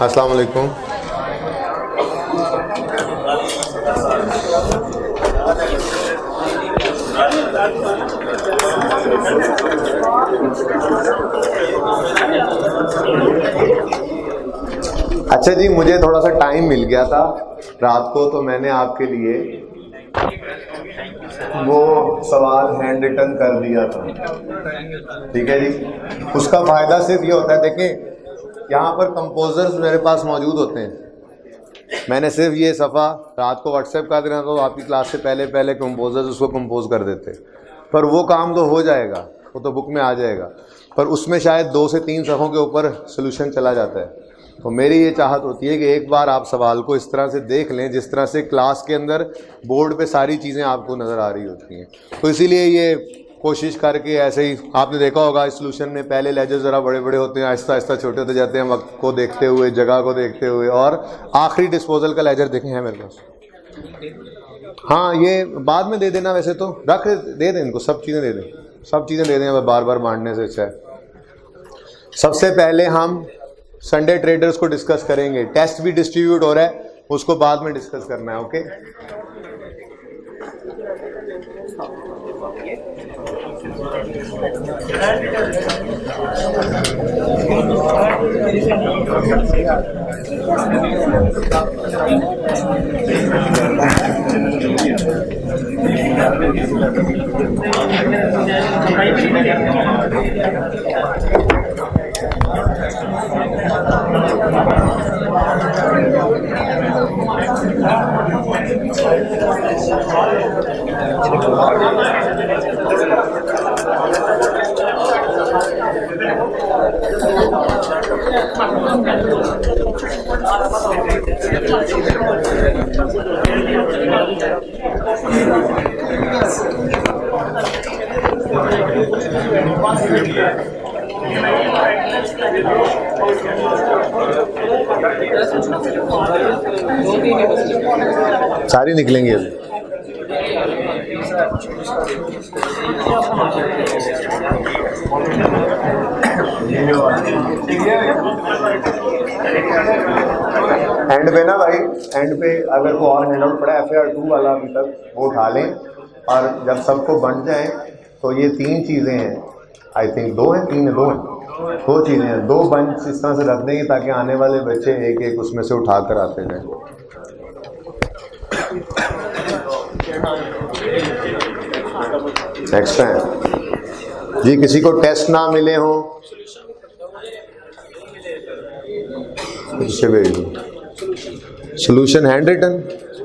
अस्सलाम वालेकुम। अच्छा जी, मुझे थोड़ा सा टाइम मिल गया था रात को, तो मैंने आपके लिए वो सवाल हैंड रिटन कर दिया था। ठीक है जी। उसका फ़ायदा सिर्फ ये होता है, देखें यहाँ पर कंपोजर्स मेरे पास मौजूद होते हैं। मैंने सिर्फ ये सफ़ा रात को व्हाट्सएप कर देना तो आपकी क्लास से पहले पहले कंपोजर्स उसको कंपोज कर देते, पर वो काम तो हो जाएगा, वो तो बुक में आ जाएगा, पर उसमें शायद 2 से 3 सफ़ों के ऊपर सोल्यूशन चला जाता है। तो मेरी ये चाहत होती है कि एक बार आप सवाल को इस तरह से देख लें जिस तरह से क्लास के अंदर बोर्ड पे सारी चीज़ें आपको नज़र आ रही होती हैं। तो इसीलिए ये कोशिश करके ऐसे ही आपने देखा होगा इस सोल्यूशन में पहले लेजर ज़रा बड़े बड़े होते हैं, आहिस्ता आहिस्ता छोटे होते जाते हैं, वक्त को देखते हुए, जगह को देखते हुए, और आखिरी डिस्पोजल का लेजर देखें है मेरे पास। हाँ, ये बाद में दे देना, वैसे तो रख दे दें इनको, सब चीज़ें दे दें, सब चीज़ें दे दें, बार बार बांटने से अच्छा है। सबसे पहले हम संडे ट्रेडर्स को डिस्कस करेंगे। टेस्ट भी डिस्ट्रीब्यूट हो रहा है, उसको बाद में डिस्कस करना है। ओके, सारी निकलेंगी अभी। एंड पे ना भाई, एंड पे अगर वो और हैंड आउट पड़ा है FAR 2 वाला अभी तक, वो उठा लें, और जब सबको बंट जाए तो ये 3 चीज़ें हैं, आई थिंक 2 हैं, 3 है, 2 हैं, 2 चीज़ें हैं, 2 बंच इस तरह से रख देंगे ताकि आने वाले बच्चे एक एक उसमें से उठा कर आते जाएं। एक्स्ट्रा है जी, किसी को टेस्ट ना मिले हो इसे भेज दो। सोल्यूशन हैंड रिटन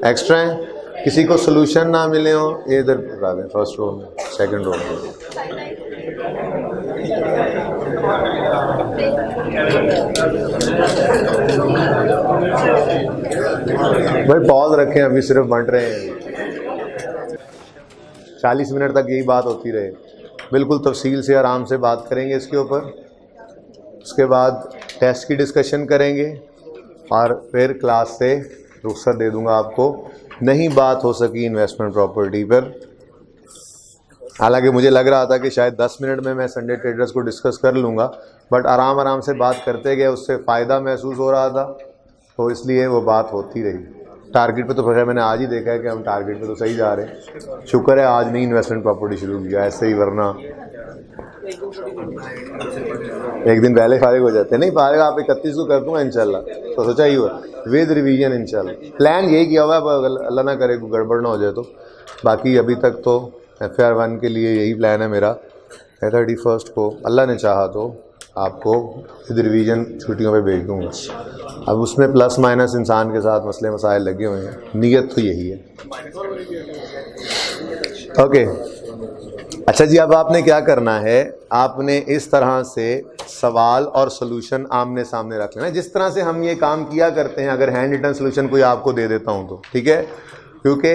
एक्स्ट्रा है, किसी को सोल्यूशन ना मिले हो ये इधर बता दें, फर्स्ट रो में, सेकंड रो में। भाई पॉज रखें, अभी सिर्फ बंट रहे हैं, 40 मिनट तक यही बात होती रहे, बिल्कुल तफसील से आराम से बात करेंगे इसके ऊपर। उसके बाद टेस्ट की डिस्कशन करेंगे और फिर क्लास से रुखसत दे दूंगा आपको। नहीं बात हो सकी इन्वेस्टमेंट प्रॉपर्टी पर, हालांकि मुझे लग रहा था कि शायद 10 मिनट में मैं संडे ट्रेडर्स को डिस्कस कर लूँगा, बट आराम आराम से बात करते गए, उससे फ़ायदा महसूस हो रहा था, तो इसलिए वो बात होती रही। टारगेट पे तो फिर मैंने आज ही देखा है कि हम टारगेट पे तो सही जा रहे हैं, शुक्र है आज नहीं इन्वेस्टमेंट प्रॉपर्टी शुरू किया, ऐसे ही वरना एक दिन पहले फारिग हो जाते। नहीं फारिग आप 31 को कर दूँगा इंशाल्लाह, तो सोचा ही हुआ विद रिवीजन इंशाल्लाह, प्लान यही किया हुआ है, अल्लाह ना करे कोई गड़बड़ ना हो जाए। तो बाकी अभी तक तो FAR 1 के लिए यही प्लान है मेरा, 31 को अल्लाह ने चाहा तो आपको विद रिवीजन छुट्टियों पे भेज दूँगा। अब उसमें प्लस माइनस इंसान के साथ मसले मसाइल लगे हुए हैं, नीयत तो यही है। ओके, अच्छा जी, अब आपने क्या करना है, आपने इस तरह से सवाल और सोल्यूशन आमने सामने रख लेना, जिस तरह से हम ये काम किया करते हैं। अगर हैंड रिटन सोल्यूशन कोई आपको दे देता हूँ तो ठीक है, क्योंकि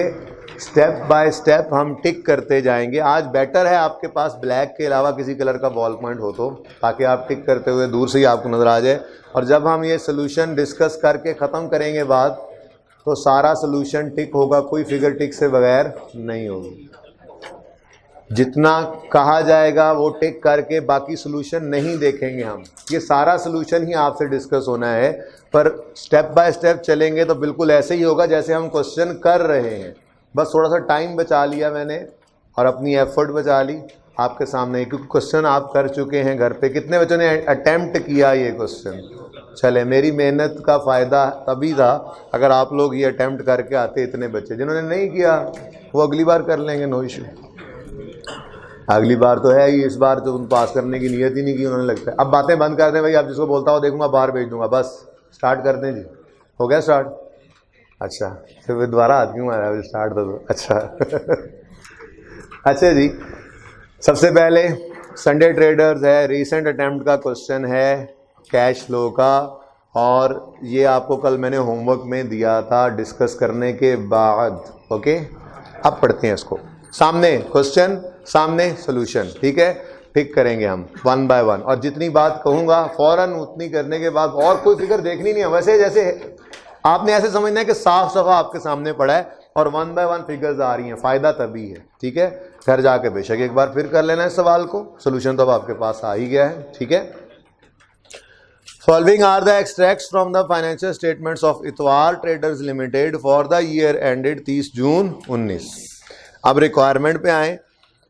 स्टेप बाय स्टेप हम टिक करते जाएंगे। आज बेटर है आपके पास ब्लैक के अलावा किसी कलर का बॉल पॉइंट हो तो, ताकि आप टिक करते हुए दूर से ही आपको नज़र आ जाए, और जब हम ये सोल्यूशन डिस्कस करके ख़त्म करेंगे बात, तो सारा सोल्यूशन टिक होगा, कोई फिगर टिक से बगैर नहीं होगी। जितना कहा जाएगा वो टिक करके बाकी सोल्यूशन नहीं देखेंगे हम। ये सारा सोल्यूशन ही आपसे डिस्कस होना है, पर स्टेप बाय स्टेप चलेंगे तो बिल्कुल ऐसे ही होगा जैसे हम क्वेश्चन कर रहे हैं। बस थोड़ा सा टाइम बचा लिया मैंने और अपनी एफर्ट बचा ली आपके सामने, क्योंकि क्वेश्चन आप कर चुके हैं घर पे। कितने बच्चों ने अटेम्प्ट किया ये क्वेश्चन? चले, मेरी मेहनत का फ़ायदा तभी था अगर आप लोग ये अटेम्प्ट करके आते। इतने बच्चे जिन्होंने नहीं किया वो अगली बार कर लेंगे, नो इशू। अगली बार तो है ही, इस बार तो उन पास करने की नीयत ही नहीं की उन्होंने, लगता है। अब बातें बंद कर दें भाई, आप जिसको बोलता हो देखूंगा बाहर भेज दूंगा, बस स्टार्ट कर दें जी। हो गया स्टार्ट? अच्छा, फिर दोबारा हाथ क्यों मारा? स्टार्ट तो अच्छा अच्छा जी, सबसे पहले संडे ट्रेडर्स है, रीसेंट अटेम्प्ट का क्वेश्चन है कैश फ्लो का, और ये आपको कल मैंने होमवर्क में दिया था डिस्कस करने के बाद। ओके, अब पढ़ते हैं इसको। सामने क्वेश्चन, सामने सॉल्यूशन, ठीक है। पिक करेंगे हम वन बाय वन, और जितनी बात कहूँगा फौरन उतनी करने के बाद और कोई फिगर देखनी नहीं है। वैसे जैसे आपने ऐसे समझना है कि साफ सफा आपके सामने पड़ा है और वन बाय वन फिगर्स आ रही हैं, फ़ायदा तभी है, ठीक है। घर जाके बेशक एक बार फिर कर लेना इस सवाल को, सोल्यूशन तो अब आपके पास आ ही गया है, ठीक है। Following are the extracts from the financial statements of Itwar traders limited for the year ended 30 June 19। अब रिक्वायरमेंट पे आए।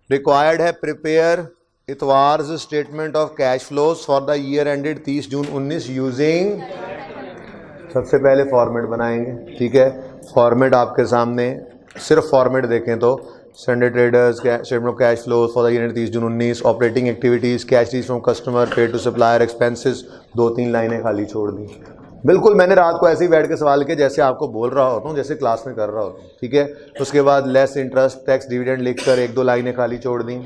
रिक्वायर्ड है prepare Itwar's statement of cash flows for the year ended 30 June 19 using. सबसे पहले फॉर्मेट बनाएंगे, ठीक है। फॉर्मेट आपके सामने, सिर्फ फॉर्मेट देखें तो Sunday traders statement of cash flows for the year ended 30 June 19, operating activities, cash received from customer, paid to supplier, expenses, 2-3 लाइनें खाली छोड़ दी। बिल्कुल मैंने रात को ऐसे ही बैठ के सवाल किए जैसे आपको बोल रहा होता हूँ, जैसे क्लास में कर रहा होता हूँ, ठीक है। उसके बाद लेस इंटरेस्ट टैक्स डिविडेंड लिखकर 1-2 लाइनें खाली छोड़ दी।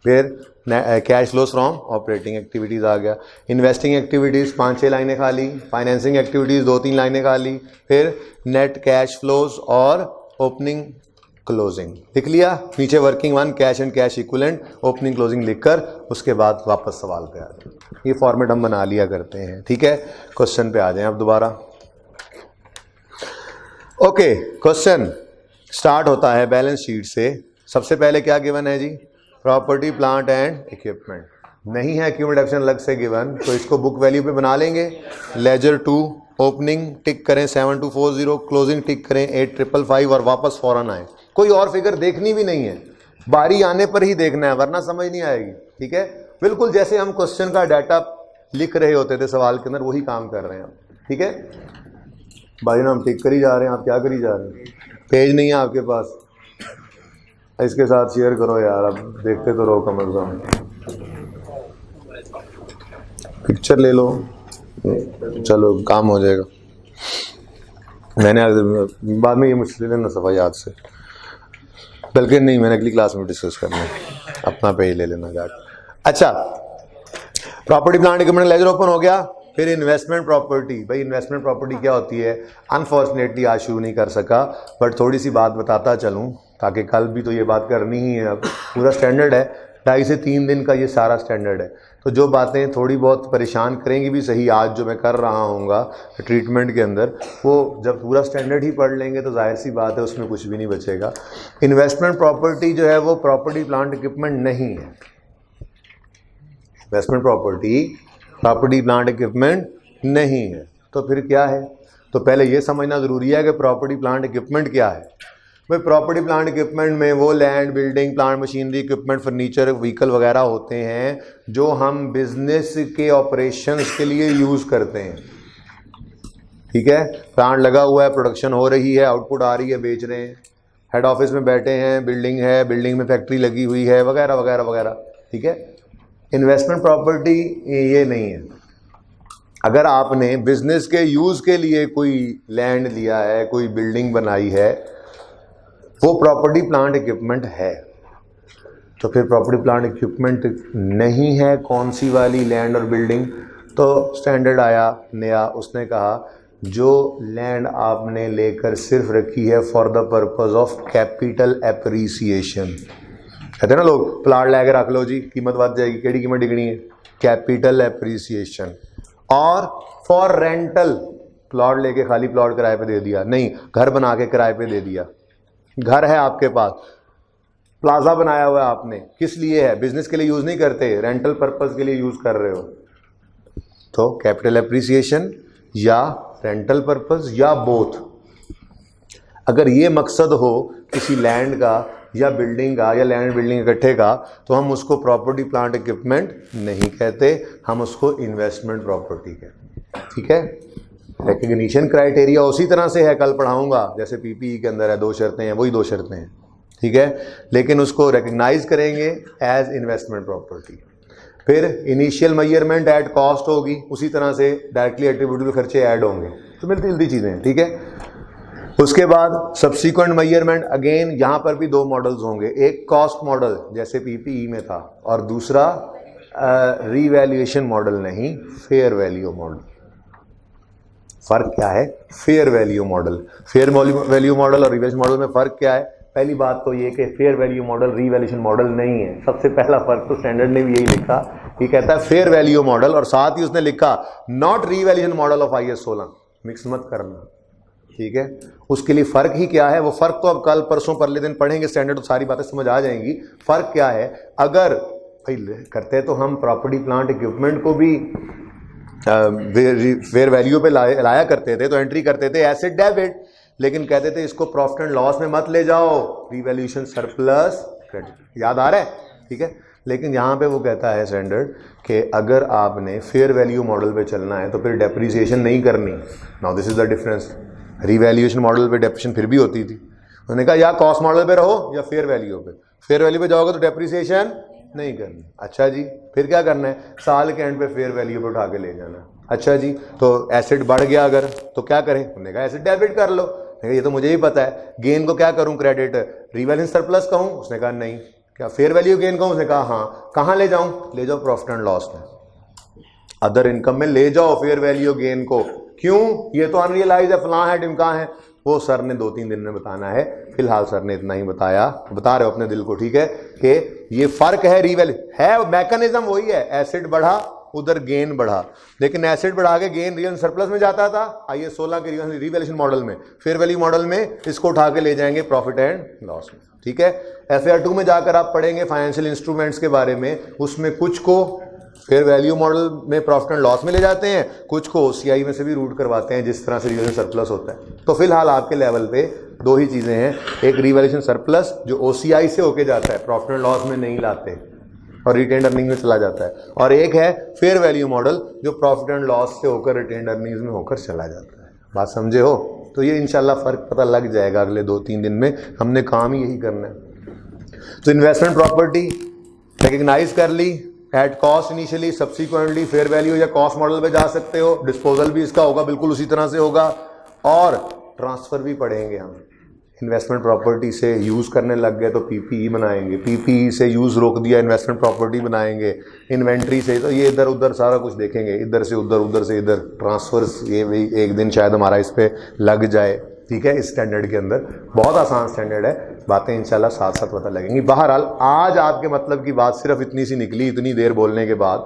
फिर cash flows from operating activities आ गया। इन्वेस्टिंग एक्टिविटीज़ 5-6 लाइनें खाली, फाइनेंसिंग एक्टिविटीज़ 2-3 लाइनें खाली, फिर नेट कैश फ्लोज और ओपनिंग क्लोजिंग लिख लिया। नीचे working one cash and cash equivalent, opening closing लिखकर उसके बाद वापस सवाल पे आ जाए। ये फॉर्मेट हम बना लिया करते हैं, ठीक है। क्वेश्चन पे आ जाएं अब दोबारा। ओके, क्वेश्चन स्टार्ट होता है बैलेंस शीट से। सबसे पहले क्या गिवन है जी? Property plant and equipment. नहीं है क्यूमुलेटिव अलग से गिवन, तो इसको बुक वैल्यू पे बना लेंगे। लेजर 2, ओपनिंग टिक करें 7240, क्लोजिंग टिक करें 8555 और वापस फौरन आए। कोई और फिगर देखनी भी नहीं है, बारी आने पर ही देखना है वरना समझ नहीं आएगी, ठीक है। बिल्कुल जैसे हम क्वेश्चन का डाटा लिख रहे होते थे सवाल के अंदर, वही काम कर रहे हैं, ठीक है। भाई ना हम टिक कर ही जा रहे हैं, आप क्या करी जा रहे हैं? पेज नहीं है आपके पास, इसके साथ शेयर करो यार, अब देखते तो रहो कम अज कम। पिक्चर ले लो, चलो काम हो जाएगा। मैंने बाद में ये मुझसे लेना सफा याद से, बल्कि नहीं, मैंने अगली क्लास में डिस्कस करना है, अपना पे ही ले लेना जाकर। अच्छा, property plant equipment ledger open हो गया। फिर इन्वेस्टमेंट प्रॉपर्टी। भाई इन्वेस्टमेंट प्रॉपर्टी क्या होती है? अनफॉर्चुनेटली आज शुरू नहीं कर सका, बट थोड़ी सी बात बताता चलूँ ताकि कल भी तो ये बात करनी ही है। अब पूरा स्टैंडर्ड है, 2.5 से 3 दिन का ये सारा स्टैंडर्ड है, तो जो बातें थोड़ी बहुत परेशान करेंगी भी सही आज जो मैं कर रहा हूँगा ट्रीटमेंट के अंदर, वो जब पूरा स्टैंडर्ड ही पढ़ लेंगे तो जाहिर सी बात है उसमें कुछ भी नहीं बचेगा। इन्वेस्टमेंट प्रॉपर्टी जो है वो प्रॉपर्टी प्लांट इक्विपमेंट नहीं है। Investment property property plant equipment नहीं है, तो फिर क्या है? तो पहले ये समझना ज़रूरी है कि प्रॉपर्टी प्लांट इक्विपमेंट क्या है। भाई प्रॉपर्टी प्लांट इक्विपमेंट में वो land, building, plant, machinery, equipment, furniture, vehicle वगैरह होते हैं जो हम बिजनेस के ऑपरेशंस के लिए यूज़ करते हैं, ठीक है। प्लांट लगा हुआ है, प्रोडक्शन हो रही है, आउटपुट आ रही है, बेच रहे हैं। हेड ऑफिस में बैठे हैं, बिल्डिंग है, बिल्डिंग में फैक्ट्री लगी हुई है, वगैरह वगैरह वगैरह, ठीक है। इन्वेस्टमेंट प्रॉपर्टी ये नहीं है। अगर आपने बिजनेस के यूज़ के लिए कोई लैंड लिया है, कोई बिल्डिंग बनाई है, वो प्रॉपर्टी प्लांट इक्विपमेंट है। तो फिर प्रॉपर्टी प्लांट इक्विपमेंट नहीं है कौन सी वाली लैंड और बिल्डिंग? तो स्टैंडर्ड आया नया, उसने कहा जो लैंड आपने लेकर सिर्फ रखी है for the purpose of capital appreciation. कहते हैं ना लोग, प्लाट लेकर रख लो जी, कीमत बढ़ जाएगी। केड़ी कीमत डिगनी है? Capital appreciation. और फॉर रेंटल, प्लॉट लेके खाली प्लॉट किराए पे दे दिया नहीं, घर बना के किराए पे दे दिया। घर है आपके पास, प्लाजा बनाया हुआ है आपने, किस लिए है? बिजनेस के लिए यूज नहीं करते, रेंटल पर्पस के लिए यूज कर रहे हो। तो कैपिटल एप्रिसिएशन या रेंटल पर्पस या बोथ। अगर ये मकसद हो किसी लैंड का या बिल्डिंग का या लैंड बिल्डिंग इकट्ठे का, तो हम उसको प्रॉपर्टी प्लांट इक्विपमेंट नहीं कहते, हम उसको इन्वेस्टमेंट प्रॉपर्टी कहते हैं। ठीक है, रिकग्निशन क्राइटेरिया उसी तरह से है, कल पढ़ाऊंगा, जैसे पीपीई के अंदर है 2 शर्तें हैं, वही 2 शर्तें हैं। ठीक है, लेकिन उसको रिकग्नाइज करेंगे एज इन्वेस्टमेंट प्रॉपर्टी। फिर इनिशियल मेजरमेंट एट कॉस्ट होगी, उसी तरह से डायरेक्टली एट्रीब्यूटेबल खर्चे ऐड होंगे, तो मिलती जुलती चीज़ें हैं। ठीक है, उसके बाद सब्सिक्वेंट मेजरमेंट, अगेन यहाँ पर भी 2 मॉडल्स होंगे, एक कॉस्ट मॉडल जैसे पीपीई में था, और दूसरा रीवैल्यूएशन मॉडल नहीं, फेयर वैल्यू मॉडल। फर्क क्या है? Fair value model, fair value model और रीवैल्यूएशन मॉडल में फर्क क्या है? पहली बात तो ये कि fair value model revaluation model नहीं है। सबसे पहला फर्क तो स्टैंडर्ड ने भी यही लिखा, ये कहता है फेयर वैल्यू मॉडल, और साथ ही उसने लिखा not revaluation model of IAS 16। Mix मत करना, ठीक है। उसके लिए फ़र्क ही क्या है, वो फ़र्क तो अब कल परसों परले दिन पढ़ेंगे स्टैंडर्ड, तो सारी बातें समझ आ जाएंगी। फ़र्क क्या है, अगर भाई करते तो हम प्रॉपर्टी प्लांट इक्विपमेंट को भी फेयर वैल्यू पे लाया करते थे, तो एंट्री करते थे एसेट डेबिट, लेकिन कहते थे इसको प्रॉफिट एंड लॉस में मत ले जाओ, रिवैल्यूएशन सरप्लस क्रेडिट। याद आ रहा है? ठीक है। लेकिन यहाँ पे वो कहता है स्टैंडर्ड कि अगर आपने फेयर वैल्यू मॉडल पे चलना है तो फिर डेप्रिसिएशन नहीं करनी। Now this is the difference. Revaluation model पे डेप्रिसिएशन फिर भी होती थी, उन्होंने कहा या कॉस्ट मॉडल पे रहो या फेयर वैल्यू पे। फेयर वैल्यू पे जाओगे तो डेप्रिसिएशन नहीं करनी। अच्छा जी, फिर क्या करना है, साल के एंड पे फेयर वैल्यू पे उठा के ले जाना। अच्छा जी, तो एसेट बढ़ गया अगर, तो क्या करें? उन्होंने कहा एसेट डेबिट कर लो। ये तो मुझे ही पता है, गेन को क्या करूं, क्रेडिट, रिवैल्यूएशन सरप्लस कहूं? उसने कहा नहीं। क्या फेयर वैल्यू गेन कहूं? उसने कहा हाँ। कहां ले जाऊं? ले जाओ प्रॉफिट एंड लॉस में, अदर इनकम में ले जाओ फेयर वैल्यू गेन को। क्यों? ये तो अनरियलाइज है, फलां है, ढिमका है। वो सर ने 2-3 दिन में बताना है, फिलहाल सर ने इतना ही बताया, बता रहे हो अपने दिल को, ठीक है, कि ये फर्क है। रिवैल्यू है, मैकेनिज्म वही है, एसेट बढ़ा उधर गेन बढ़ा, लेकिन एसेट बढ़ा के गेन रियल सरप्लस में जाता था IAS 16 के रिवैल्यूएशन मॉडल में। फेयर वैल्यू मॉडल में इसको उठा के ले जाएंगे प्रॉफिट एंड लॉस में, ठीक है। FAR 2 में जाकर आप पढ़ेंगे फाइनेंशियल इंस्ट्रूमेंट्स के बारे में, उसमें कुछ को फेयर वैल्यू मॉडल में प्रॉफिट एंड लॉस में ले जाते हैं, कुछ को OCI में से भी रूट करवाते हैं, जिस तरह से रिवैल्यूएशन सरप्लस होता है। तो फिलहाल आपके लेवल पे 2 ही चीज़ें हैं, एक रिवैल्यूएशन सरप्लस जो OCI से होके जाता है, प्रॉफिट एंड लॉस में नहीं लाते और रिटेन्ड अर्निंग में चला जाता है, और एक है फेयर वैल्यू मॉडल जो प्रॉफिट एंड लॉस से होकर रिटेन्ड अर्निंग्स में होकर चला जाता है। बात समझे हो? तो ये इंशाल्लाह फ़र्क पता लग जाएगा अगले 2-3 दिन में, हमने काम ही यही करना है। तो इन्वेस्टमेंट प्रॉपर्टी रिकग्नाइज कर ली at cost initially, subsequently fair value या कॉस्ट मॉडल पे जा सकते हो। डिस्पोजल भी इसका होगा, बिल्कुल उसी तरह से होगा, और ट्रांसफ़र भी पढ़ेंगे हम। इन्वेस्टमेंट प्रॉपर्टी से यूज़ करने लग गए तो PPE बनाएंगे, PPE से यूज़ रोक दिया इन्वेस्टमेंट प्रॉपर्टी बनाएंगे, इन्वेंट्री से, तो ये इधर उधर सारा कुछ देखेंगे, इधर से उधर, उधर से इधर, ट्रांसफर्स, ये भी एक दिन शायद हमारा इस पर लग जाए, ठीक है। इस स्टैंडर्ड के अंदर बहुत आसान स्टैंडर्ड है, बातें इंशाल्लाह साथ साथ पता लगेंगी। बहरहाल आज आपके मतलब की बात सिर्फ इतनी सी निकली, इतनी देर बोलने के बाद,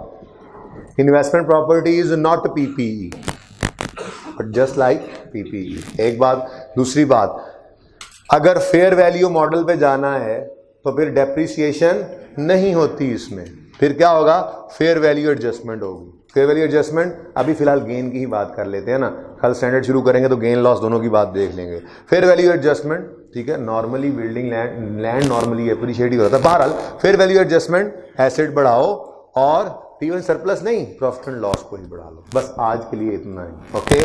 investment property is not PPE but just like PPE। एक बात। दूसरी बात, अगर फेयर वैल्यू मॉडल पे जाना है तो फिर डेप्रिसिएशन नहीं होती इसमें, फिर क्या होगा, फेयर वैल्यू एडजस्टमेंट होगी। फेयर वैल्यू एडजस्टमेंट, अभी फिलहाल गेन की ही बात कर लेते हैं ना, कल स्टैंडर्ड शुरू करेंगे तो गेन लॉस दोनों की बात देख लेंगे। फेयर वैल्यू एडजस्टमेंट, ठीक है, normally building land normally appreciate ही होता है। बहरहाल फेयर वैल्यू एडजस्टमेंट, एसेट बढ़ाओ और रिवैल्यूएशन सरप्लस नहीं, प्रॉफिट एंड लॉस को ही बढ़ा लो। बस आज के लिए इतना ही, ओके,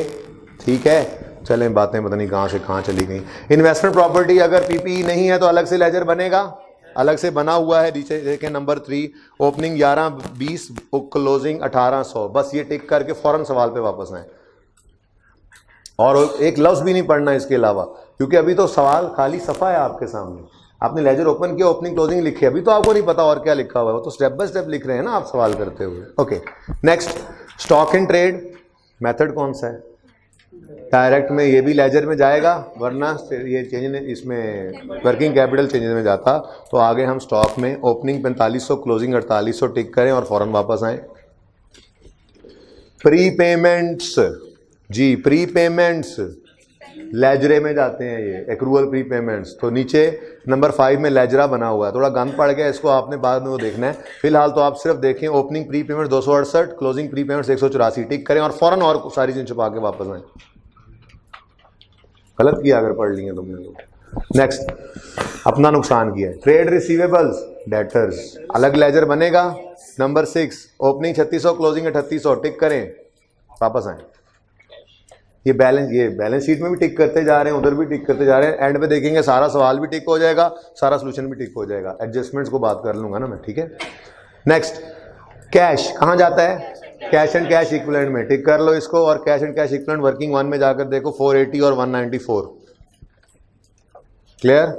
ठीक है। चलें, बातें पता नहीं कहाँ से कहाँ चली गई। इन्वेस्टमेंट प्रॉपर्टी अगर PPE नहीं है तो अलग से लेजर बनेगा, अलग से बना हुआ है, नीचे देखें नंबर 3, ओपनिंग 11-20, क्लोजिंग 1800। बस ये टिक करके फौरन सवाल पे वापस आए, और एक लफ्ज़ भी नहीं पढ़ना इसके अलावा, क्योंकि अभी तो सवाल खाली सफ़ा है आपके सामने। आपने लेजर ओपन किया, ओपनिंग क्लोजिंग लिखी, अभी तो आपको नहीं पता और क्या लिखा हुआ है, वो तो स्टेप बाय स्टेप लिख रहे हैं ना आप सवाल करते हुए। Okay, next, stock in trade method कौन सा है? डायरेक्ट में ये भी लेजर में जाएगा, वरना ये चेंज इसमें वर्किंग कैपिटल चेंजेस में जाता। तो आगे हम स्टॉक में ओपनिंग 4500, क्लोजिंग 4800 टिक करें और फौरन वापस आए। प्री पेमेंट्स जी, प्री पेमेंट्स लेजरे में जाते हैं ये एक्रूअल प्री पेमेंट्स। तो नीचे नंबर 5 में लेजरा बना हुआ है, थोड़ा गंद पड़ गया, इसको आपने बाद में वो देखना है। फिलहाल तो आप सिर्फ देखें opening pre payment 268, closing pre payments 184, टिक करें और फौरन और सारी चीज़ छुपा के वापस आए। गलत किया अगर पढ़ लिए तुमने लोग। नेक्स्ट, अपना नुकसान किया। ट्रेड रिसीवेबल्स डेटर्स, अलग लेजर बनेगा। नंबर 6 ओपनिंग 3600, क्लोजिंग 3800, टिक करें, वापस आए। ये बैलेंस शीट में भी टिक करते जा रहे हैं, उधर भी टिक करते जा रहे हैं। एंड पे देखेंगे सारा सवाल भी टिक हो जाएगा, सारा सोल्यूशन भी टिक हो जाएगा। एडजस्टमेंट्स को बात कर लूंगा ना मैं, ठीक है। नेक्स्ट, कैश कहाँ जाता है? कैश एंड कैश इक्विवेलेंट में, टिक कर लो इसको। और cash and cash equivalent working 1 में जाकर देखो 480 और 194, क्लियर।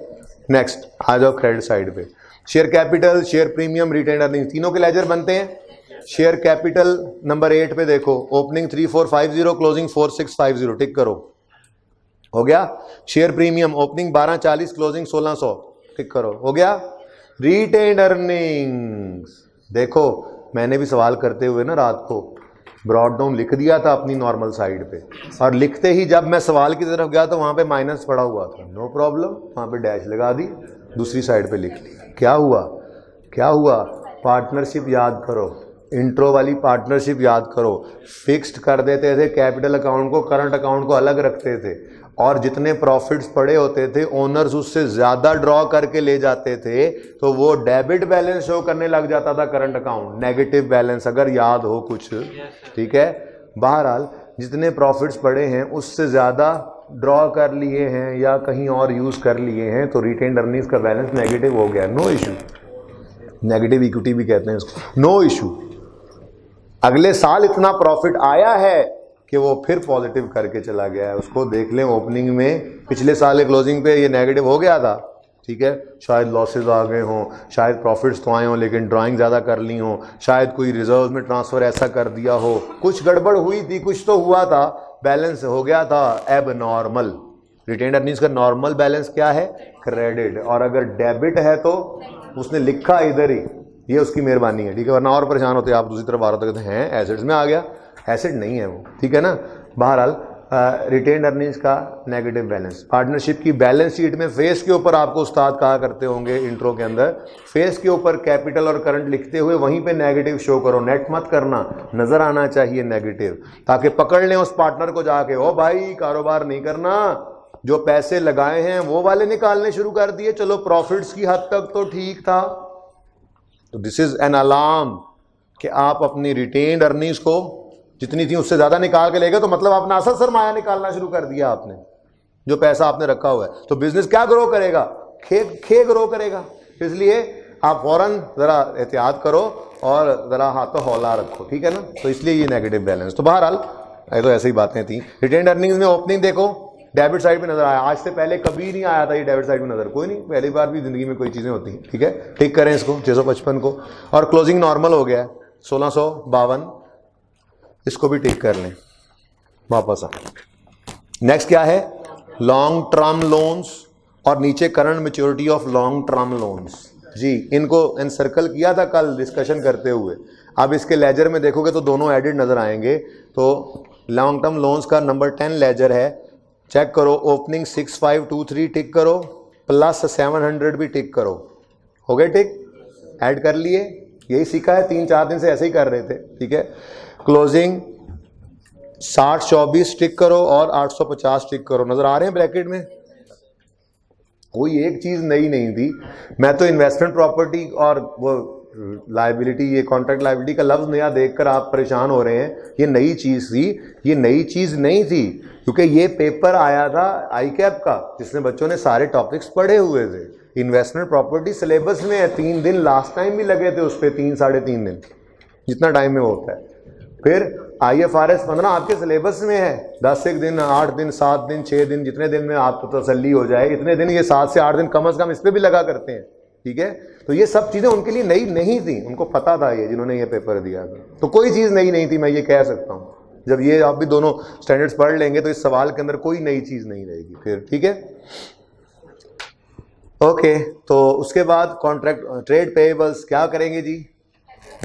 नेक्स्ट आ जाओ क्रेडिट साइड पे। Share capital, share premium, retain earning, तीनों के लेजर बनते हैं। शेयर कैपिटल नंबर 8 पे देखो, ओपनिंग 3450, क्लोजिंग 4650, टिक करो, हो गया। शेयर प्रीमियम ओपनिंग 1240, क्लोजिंग 1600, टिक करो, हो गया। रिटेन अर्निंग्स देखो, मैंने भी सवाल करते हुए ना रात को ब्रॉड डाउन लिख दिया था अपनी नॉर्मल साइड पे, और लिखते ही जब मैं सवाल की तरफ गया तो वहां पे माइनस पड़ा हुआ था, नो प्रॉब्लम, वहां पे डैश लगा दी, दूसरी साइड पे लिख लिया। क्या हुआ? पार्टनरशिप याद करो, इंट्रो वाली पार्टनरशिप याद करो। फिक्स्ड कर देते थे कैपिटल अकाउंट को, करंट अकाउंट को अलग रखते थे, और जितने प्रॉफिट्स पड़े होते थे ओनर्स उससे ज़्यादा ड्रॉ करके ले जाते थे, तो वो डेबिट बैलेंस शो करने लग जाता था करंट अकाउंट, नेगेटिव बैलेंस, अगर याद हो कुछ, ठीक है। बहरहाल जितने प्रॉफिट्स पड़े हैं उससे ज़्यादा ड्रॉ कर लिए हैं या कहीं और यूज़ कर लिए हैं, तो रिटेन्ड अर्निंग्स का बैलेंस नेगेटिव हो गया, नो इशू। नेगेटिव इक्विटी भी कहते हैं इसको, नो इशू। अगले साल इतना प्रॉफिट आया है कि वो फिर पॉजिटिव करके चला गया है, उसको देख लें। ओपनिंग में पिछले साल के क्लोजिंग पे ये नेगेटिव हो गया था, ठीक है। शायद लॉसेज आ गए हों, शायद प्रॉफिट्स तो आए हों लेकिन ड्राइंग ज़्यादा कर ली हों, शायद कोई रिजर्व में ट्रांसफ़र ऐसा कर दिया हो, कुछ गड़बड़ हुई थी, कुछ तो हुआ था, बैलेंस हो गया था एब नॉर्मल। रिटेन्ड अर्निंग्स का नॉर्मल बैलेंस क्या है? क्रेडिट। और अगर डेबिट है तो उसने लिखा इधर ही, ये उसकी मेहरबानी है, ठीक है, वरना और परेशान होते आप दूसरी तरफ आ रहे, कहते हैं एसेट्स में आ गया, एसेट नहीं है वो, ठीक है ना। बहरहाल रिटेन्ड अर्निंग्स का नेगेटिव बैलेंस। पार्टनरशिप की बैलेंस शीट में फेस के ऊपर आपको उस्ताद कहा करते होंगे इंट्रो के अंदर, फेस के ऊपर कैपिटल और करंट लिखते हुए वहीं पे नेगेटिव शो करो, नेट मत करना, नजर आना चाहिए नेगेटिव, ताकि पकड़ लें उस पार्टनर को जाके, ओ भाई कारोबार नहीं करना, जो पैसे लगाए हैं वो वाले निकालने शुरू कर दिए, चलो प्रॉफिट्स की हद तक तो ठीक था। तो दिस इज एन अलार्म कि आप अपनी रिटेन्ड अर्निंग्स को जितनी थी उससे ज्यादा निकाल के ले गए, तो मतलब अपना असल सरमाया निकालना शुरू कर दिया आपने, जो पैसा आपने रखा हुआ है। तो बिजनेस क्या ग्रो करेगा? खे ग्रो करेगा। इसलिए आप फौरन जरा एहतियात करो और जरा हाथों हौला रखो, ठीक है ना। तो इसलिए ये नेगेटिव बैलेंस। तो बहरहाल ये तो ऐसे ही बातें थी। रिटेन्ड अर्निंग्स में ओपनिंग देखो, डेबिट साइड पे नजर आया, आज से पहले कभी नहीं आया था ये डेबिट साइड में नजर, कोई नहीं, पहली बार भी जिंदगी में कोई चीजें होती हैं, ठीक है। टिक करें इसको 655 को, और क्लोजिंग नॉर्मल हो गया है 1652, इसको भी टिक कर लें, वापस आ। नेक्स्ट क्या है? लॉन्ग टर्म लोन्स, और नीचे current maturity of long term loans. जी, इनको एनसर्कल किया था कल डिस्कशन करते हुए। अब इसके लेजर में देखोगे तो दोनों एडिड नजर आएंगे। तो लॉन्ग टर्म लोन्स का नंबर 10 लेजर है, चेक करो। ओपनिंग 6523 टिक करो, प्लस 700 भी टिक करो, हो गए टिक, ऐड कर लिए। यही सीखा है, 3-4 दिन से ऐसे ही कर रहे थे, ठीक है। क्लोजिंग 6024 टिक करो और 850 टिक करो, नजर आ रहे हैं ब्रैकेट में। कोई एक चीज नई नहीं थी। मैं तो इन्वेस्टमेंट प्रॉपर्टी और वो लाइबिलिटी, ये कॉन्ट्रैक्ट लाइबिलिटी का लफ्ज नया देखकर आप परेशान हो रहे हैं, ये नई चीज थी। ये नई चीज नहीं थी, क्योंकि ये पेपर आया था ICAP का, जिसमें बच्चों ने सारे टॉपिक्स पढ़े हुए थे। इन्वेस्टमेंट प्रॉपर्टी सिलेबस में है, 3 दिन लास्ट टाइम भी लगे थे उस पर, 3-3.5 दिन, जितना टाइम में होता है। फिर IFRS 15 आपके सिलेबस में है, 10 दिन, 8 दिन, 7 दिन, 6 दिन, जितने दिन में आपको तसल्ली हो जाए, इतने दिन, ये 7 से 8 दिन कम से कम इस पर भी लगा करते हैं, ठीक है। तो ये सब चीज़ें उनके लिए नई नहीं थी, उनको पता था ये, जिन्होंने ये पेपर दिया था। तो कोई चीज़ नई नहीं थी, मैं ये कह सकता हूँ। जब ये आप भी दोनों स्टैंडर्ड्स पढ़ लेंगे तो इस सवाल के अंदर कोई नई चीज़ नहीं रहेगी फिर, ठीक है। ओके, तो उसके बाद कॉन्ट्रैक्ट ट्रेड पेएबल्स क्या करेंगे जी?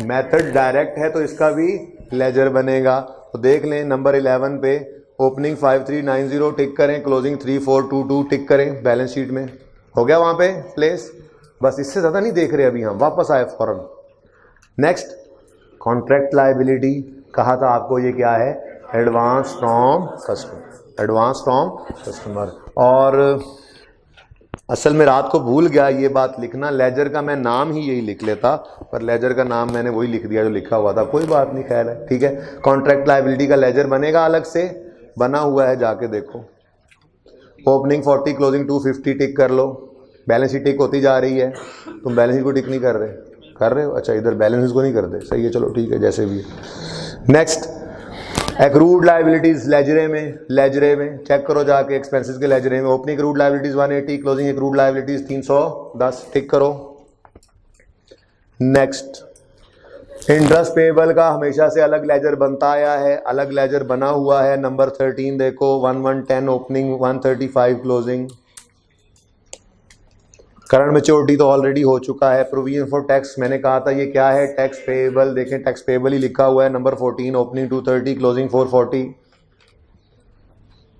मेथड डायरेक्ट है तो इसका भी लेजर बनेगा। तो देख लें नंबर 11 पे, ओपनिंग 5390 टिक करें, क्लोजिंग 3422 टिक करें बैलेंस शीट में। हो गया वहां पे प्लेस, बस इससे ज़्यादा नहीं देख रहे अभी हम, वापस आए फौरन। नेक्स्ट कॉन्ट्रैक्ट लायबिलिटी, कहा था आपको ये क्या है, advance from customer, advance from customer. और असल में रात को भूल गया ये बात लिखना, लेजर का मैं नाम ही यही लिख लेता, पर लेजर का नाम मैंने वही लिख दिया जो लिखा हुआ था, कोई बात नहीं, खैर है, ठीक है। कॉन्ट्रैक्ट लायबिलिटी का लेजर बनेगा, अलग से बना हुआ है, जाके देखो। ओपनिंग 40 क्लोजिंग 250 टिक कर लो, बैलेंस शीट टिक होती जा रही है, तुम बैलेंस शीट को टिक नहीं कर रहे हो, अच्छा इधर बैलेंस को नहीं करते, सही है, चलो ठीक है, जैसे भी। नेक्स्ट एक्रूड लायबिलिटीज लेजरे में चेक करो जाके, एक्सपेंसेस के लेजरे में। Opening accrued liabilities 180, closing accrued liabilities 310 टिक करो। नेक्स्ट इंटरेस्ट पेएबल का हमेशा से अलग लेजर बनता आया है, अलग लेजर बना हुआ है। नंबर 13 देखो, 1110 ओपनिंग 135 क्लोजिंग। करंट मैच्योरिटी तो ऑलरेडी हो चुका है। प्रोविजन फॉर टैक्स मैंने कहा था ये क्या है, टैक्स पेएबल, देखें टैक्स पेएबल ही लिखा हुआ है। Number 14 opening 230 closing 440।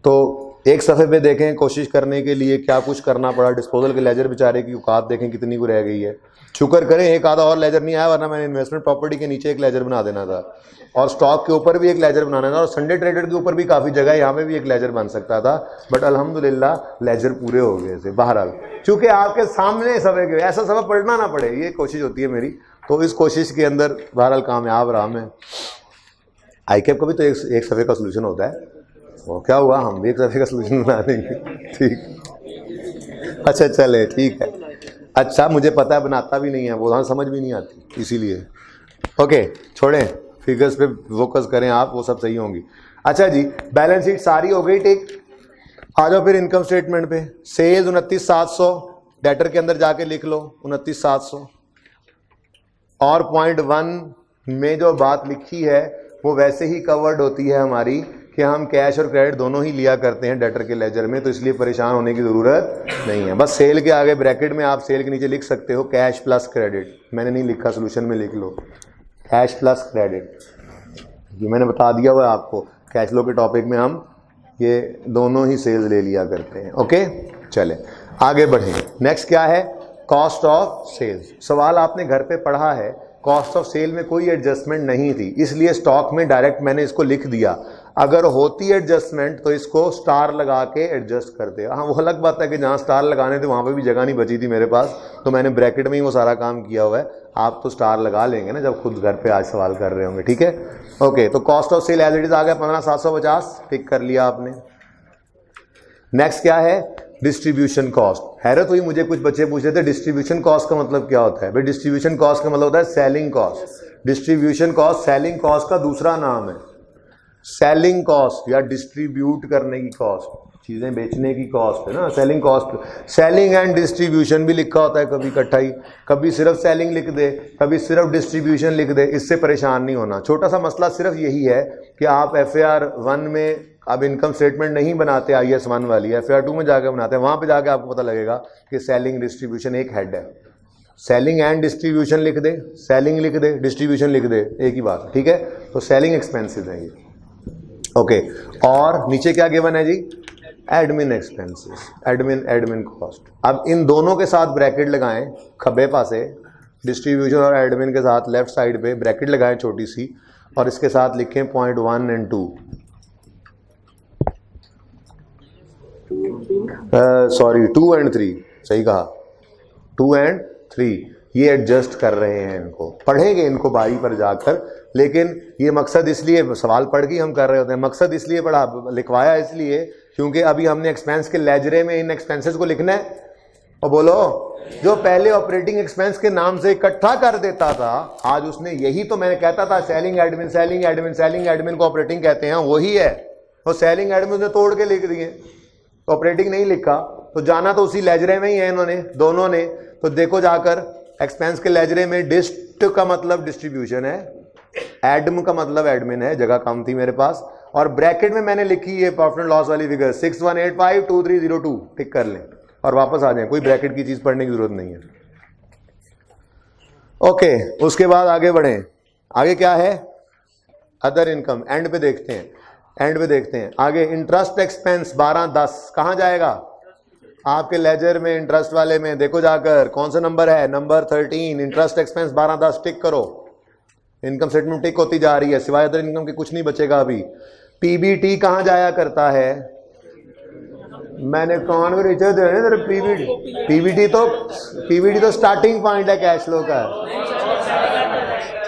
तो एक सफ़े पे देखें, कोशिश करने के लिए क्या कुछ करना पड़ा। डिस्पोजल के लेजर बेचारे की औकात देखें कितनी को रह गई है। शुक्र करें एक आधा और लेजर नहीं आया, वरना मैंने इन्वेस्टमेंट प्रॉपर्टी के नीचे एक लेजर बना देना था, और स्टॉक के ऊपर भी एक लेजर बनाना था, और संडे ट्रेडर के ऊपर भी काफ़ी जगह है, यहाँ पे भी एक लेजर बन सकता था, बट अल्हम्दुलिल्लाह लेजर पूरे हो गए थे। बहरहाल चूँकि आपके सामने सबक ऐसा सबक पढ़ना ना पड़े, ये कोशिश होती है मेरी, तो इस कोशिश के अंदर बहरहाल कामयाब रहा मैं। आईकैप का भी तो एक सफ़े का सोल्यूशन होता है, वो क्या हुआ, हम भी एक सफ़े का सोल्यूशन बना देंगे, ठीक। अच्छा चले, ठीक है। अच्छा मुझे पता है बनाता भी नहीं है वो, समझ भी नहीं आती, इसीलिए ओके छोड़ें, फिगर्स पे फोकस करें आप, वो सब सही होंगी। अच्छा जी, बैलेंस शीट सारी हो गई, ठीक। आ जाओ फिर इनकम स्टेटमेंट पे। सेल्स 29,700, डेटर के अंदर जाके लिख लो 29,700, और पॉइंट 1 में जो बात लिखी है वो वैसे ही कवर्ड होती है हमारी कि हम कैश और क्रेडिट दोनों ही लिया करते हैं डेटर के लेजर में, तो इसलिए परेशान होने की ज़रूरत नहीं है। बस सेल के आगे ब्रैकेट में आप सेल के नीचे लिख सकते हो कैश प्लस क्रेडिट, मैंने नहीं लिखा, सोल्यूशन में लिख लो कैश प्लस क्रेडिट, ये मैंने बता दिया हुआ है आपको। कैश फ्लो के टॉपिक में हम ये दोनों ही सेल्स ले लिया करते हैं। ओके चले आगे बढ़ें। नेक्स्ट क्या है, कॉस्ट ऑफ सेल्स। सवाल आपने घर पे पढ़ा है, कॉस्ट ऑफ सेल में कोई एडजस्टमेंट नहीं थी, इसलिए स्टॉक में डायरेक्ट मैंने इसको लिख दिया। अगर होती एडजस्टमेंट तो इसको स्टार लगा के एडजस्ट करते। हाँ वो अलग बात है कि जहाँ स्टार लगाने थे वहाँ पे भी जगह नहीं बची थी मेरे पास, तो मैंने ब्रैकेट में ही वो सारा काम किया हुआ है। आप तो स्टार लगा लेंगे ना जब खुद घर पे आज सवाल कर रहे होंगे, ठीक है। ओके तो cost of sale as it is आ गया 15,750, टिक कर लिया आपने। नेक्स्ट क्या है, डिस्ट्रीब्यूशन कॉस्ट। हैरत हुई मुझे, कुछ बच्चे पूछ रहे थे डिस्ट्रीब्यूशन कॉस्ट का मतलब क्या होता है। भाई डिस्ट्रीब्यूशन कॉस्ट का मतलब होता है selling cost. Distribution cost selling cost का दूसरा नाम है। सेलिंग कॉस्ट या डिस्ट्रीब्यूट करने की कॉस्ट, चीज़ें बेचने की कॉस्ट है ना selling cost. Selling and distribution भी लिखा होता है कभी इकट्ठा ही, कभी सिर्फ सेलिंग लिख दे, कभी सिर्फ डिस्ट्रीब्यूशन लिख दे, इससे परेशान नहीं होना। छोटा सा मसला सिर्फ यही है कि आप FAR 1 में अब इनकम स्टेटमेंट नहीं बनाते, IS 1 वाली, FAR 2 में जाकर बनाते हैं, वहाँ पे जाके आपको पता लगेगा कि सेलिंग डिस्ट्रीब्यूशन एक हेड है। सेलिंग एंड डिस्ट्रीब्यूशन लिख दे, सेलिंग लिख दे, डिस्ट्रीब्यूशन लिख दे, एक ही बात, ठीक है। तो सेलिंग एक्सपेंसेस है ये, ओके। और नीचे क्या गिवन है जी, एडमिन एक्सपेंसेस, एडमिन कॉस्ट। अब इन दोनों के साथ ब्रैकेट लगाएं, खब्बे पासे डिस्ट्रीब्यूशन और एडमिन के साथ लेफ्ट साइड पे ब्रैकेट लगाएं छोटी सी, और इसके साथ लिखें पॉइंट 1 और 2, सॉरी 2 और 3, सही कहा 2 और 3, ये एडजस्ट कर रहे हैं। इनको पढ़ेंगे इनको बारी पर जाकर, लेकिन ये मकसद इसलिए सवाल पढ़ के हम कर रहे होते हैं, मकसद इसलिए पढ़ा लिखवाया इसलिए क्योंकि अभी हमने एक्सपेंस के लेजरे में इन एक्सपेंसेस को लिखना है। और बोलो जो पहले ऑपरेटिंग एक्सपेंस के नाम से इकट्ठा कर देता था, आज उसने यही तो मैंने कहता था selling admin selling admin selling admin को ऑपरेटिंग कहते हैं, वही है। वो सेलिंग एडमिन ने तोड़ के लिख दिए, ऑपरेटिंग नहीं लिखा, तो जाना तो उसी लेजरे में ही है इन्होंने दोनों ने। तो देखो जाकर एक्सपेंस के लेजरे में डिस्ट का मतलब डिस्ट्रीब्यूशन है, एडम का मतलब एडमिन है, जगह कम थी मेरे पास, और ब्रैकेट में मैंने लिखी है प्रॉफिट एंड लॉस वाली फिगर 61852302, टिक कर लें और वापस आ जाएं, कोई ब्रैकेट की चीज पढ़ने की जरूरत नहीं है। ओके उसके बाद आगे बढ़ें। आगे क्या है, अदर इनकम, एंड पे देखते हैं। एंड में देखते हैं। आगे इंटरेस्ट एक्सपेंस 1210 कहाँ जाएगा? आपके लेजर में, इंटरेस्ट वाले में देखो जाकर, कौन सा नंबर है? नंबर 13। इंटरेस्ट एक्सपेंस 1210 टिक करो। इनकम स्टेटमेंट टिक होती जा रही है, सिवाय अदर इनकम के कुछ नहीं बचेगा अभी। पीबीटी कहाँ जाया करता है? मैंने कौन को रिचर दे रहे पीबीटी तो स्टार्टिंग पॉइंट है कैश फ्लो का।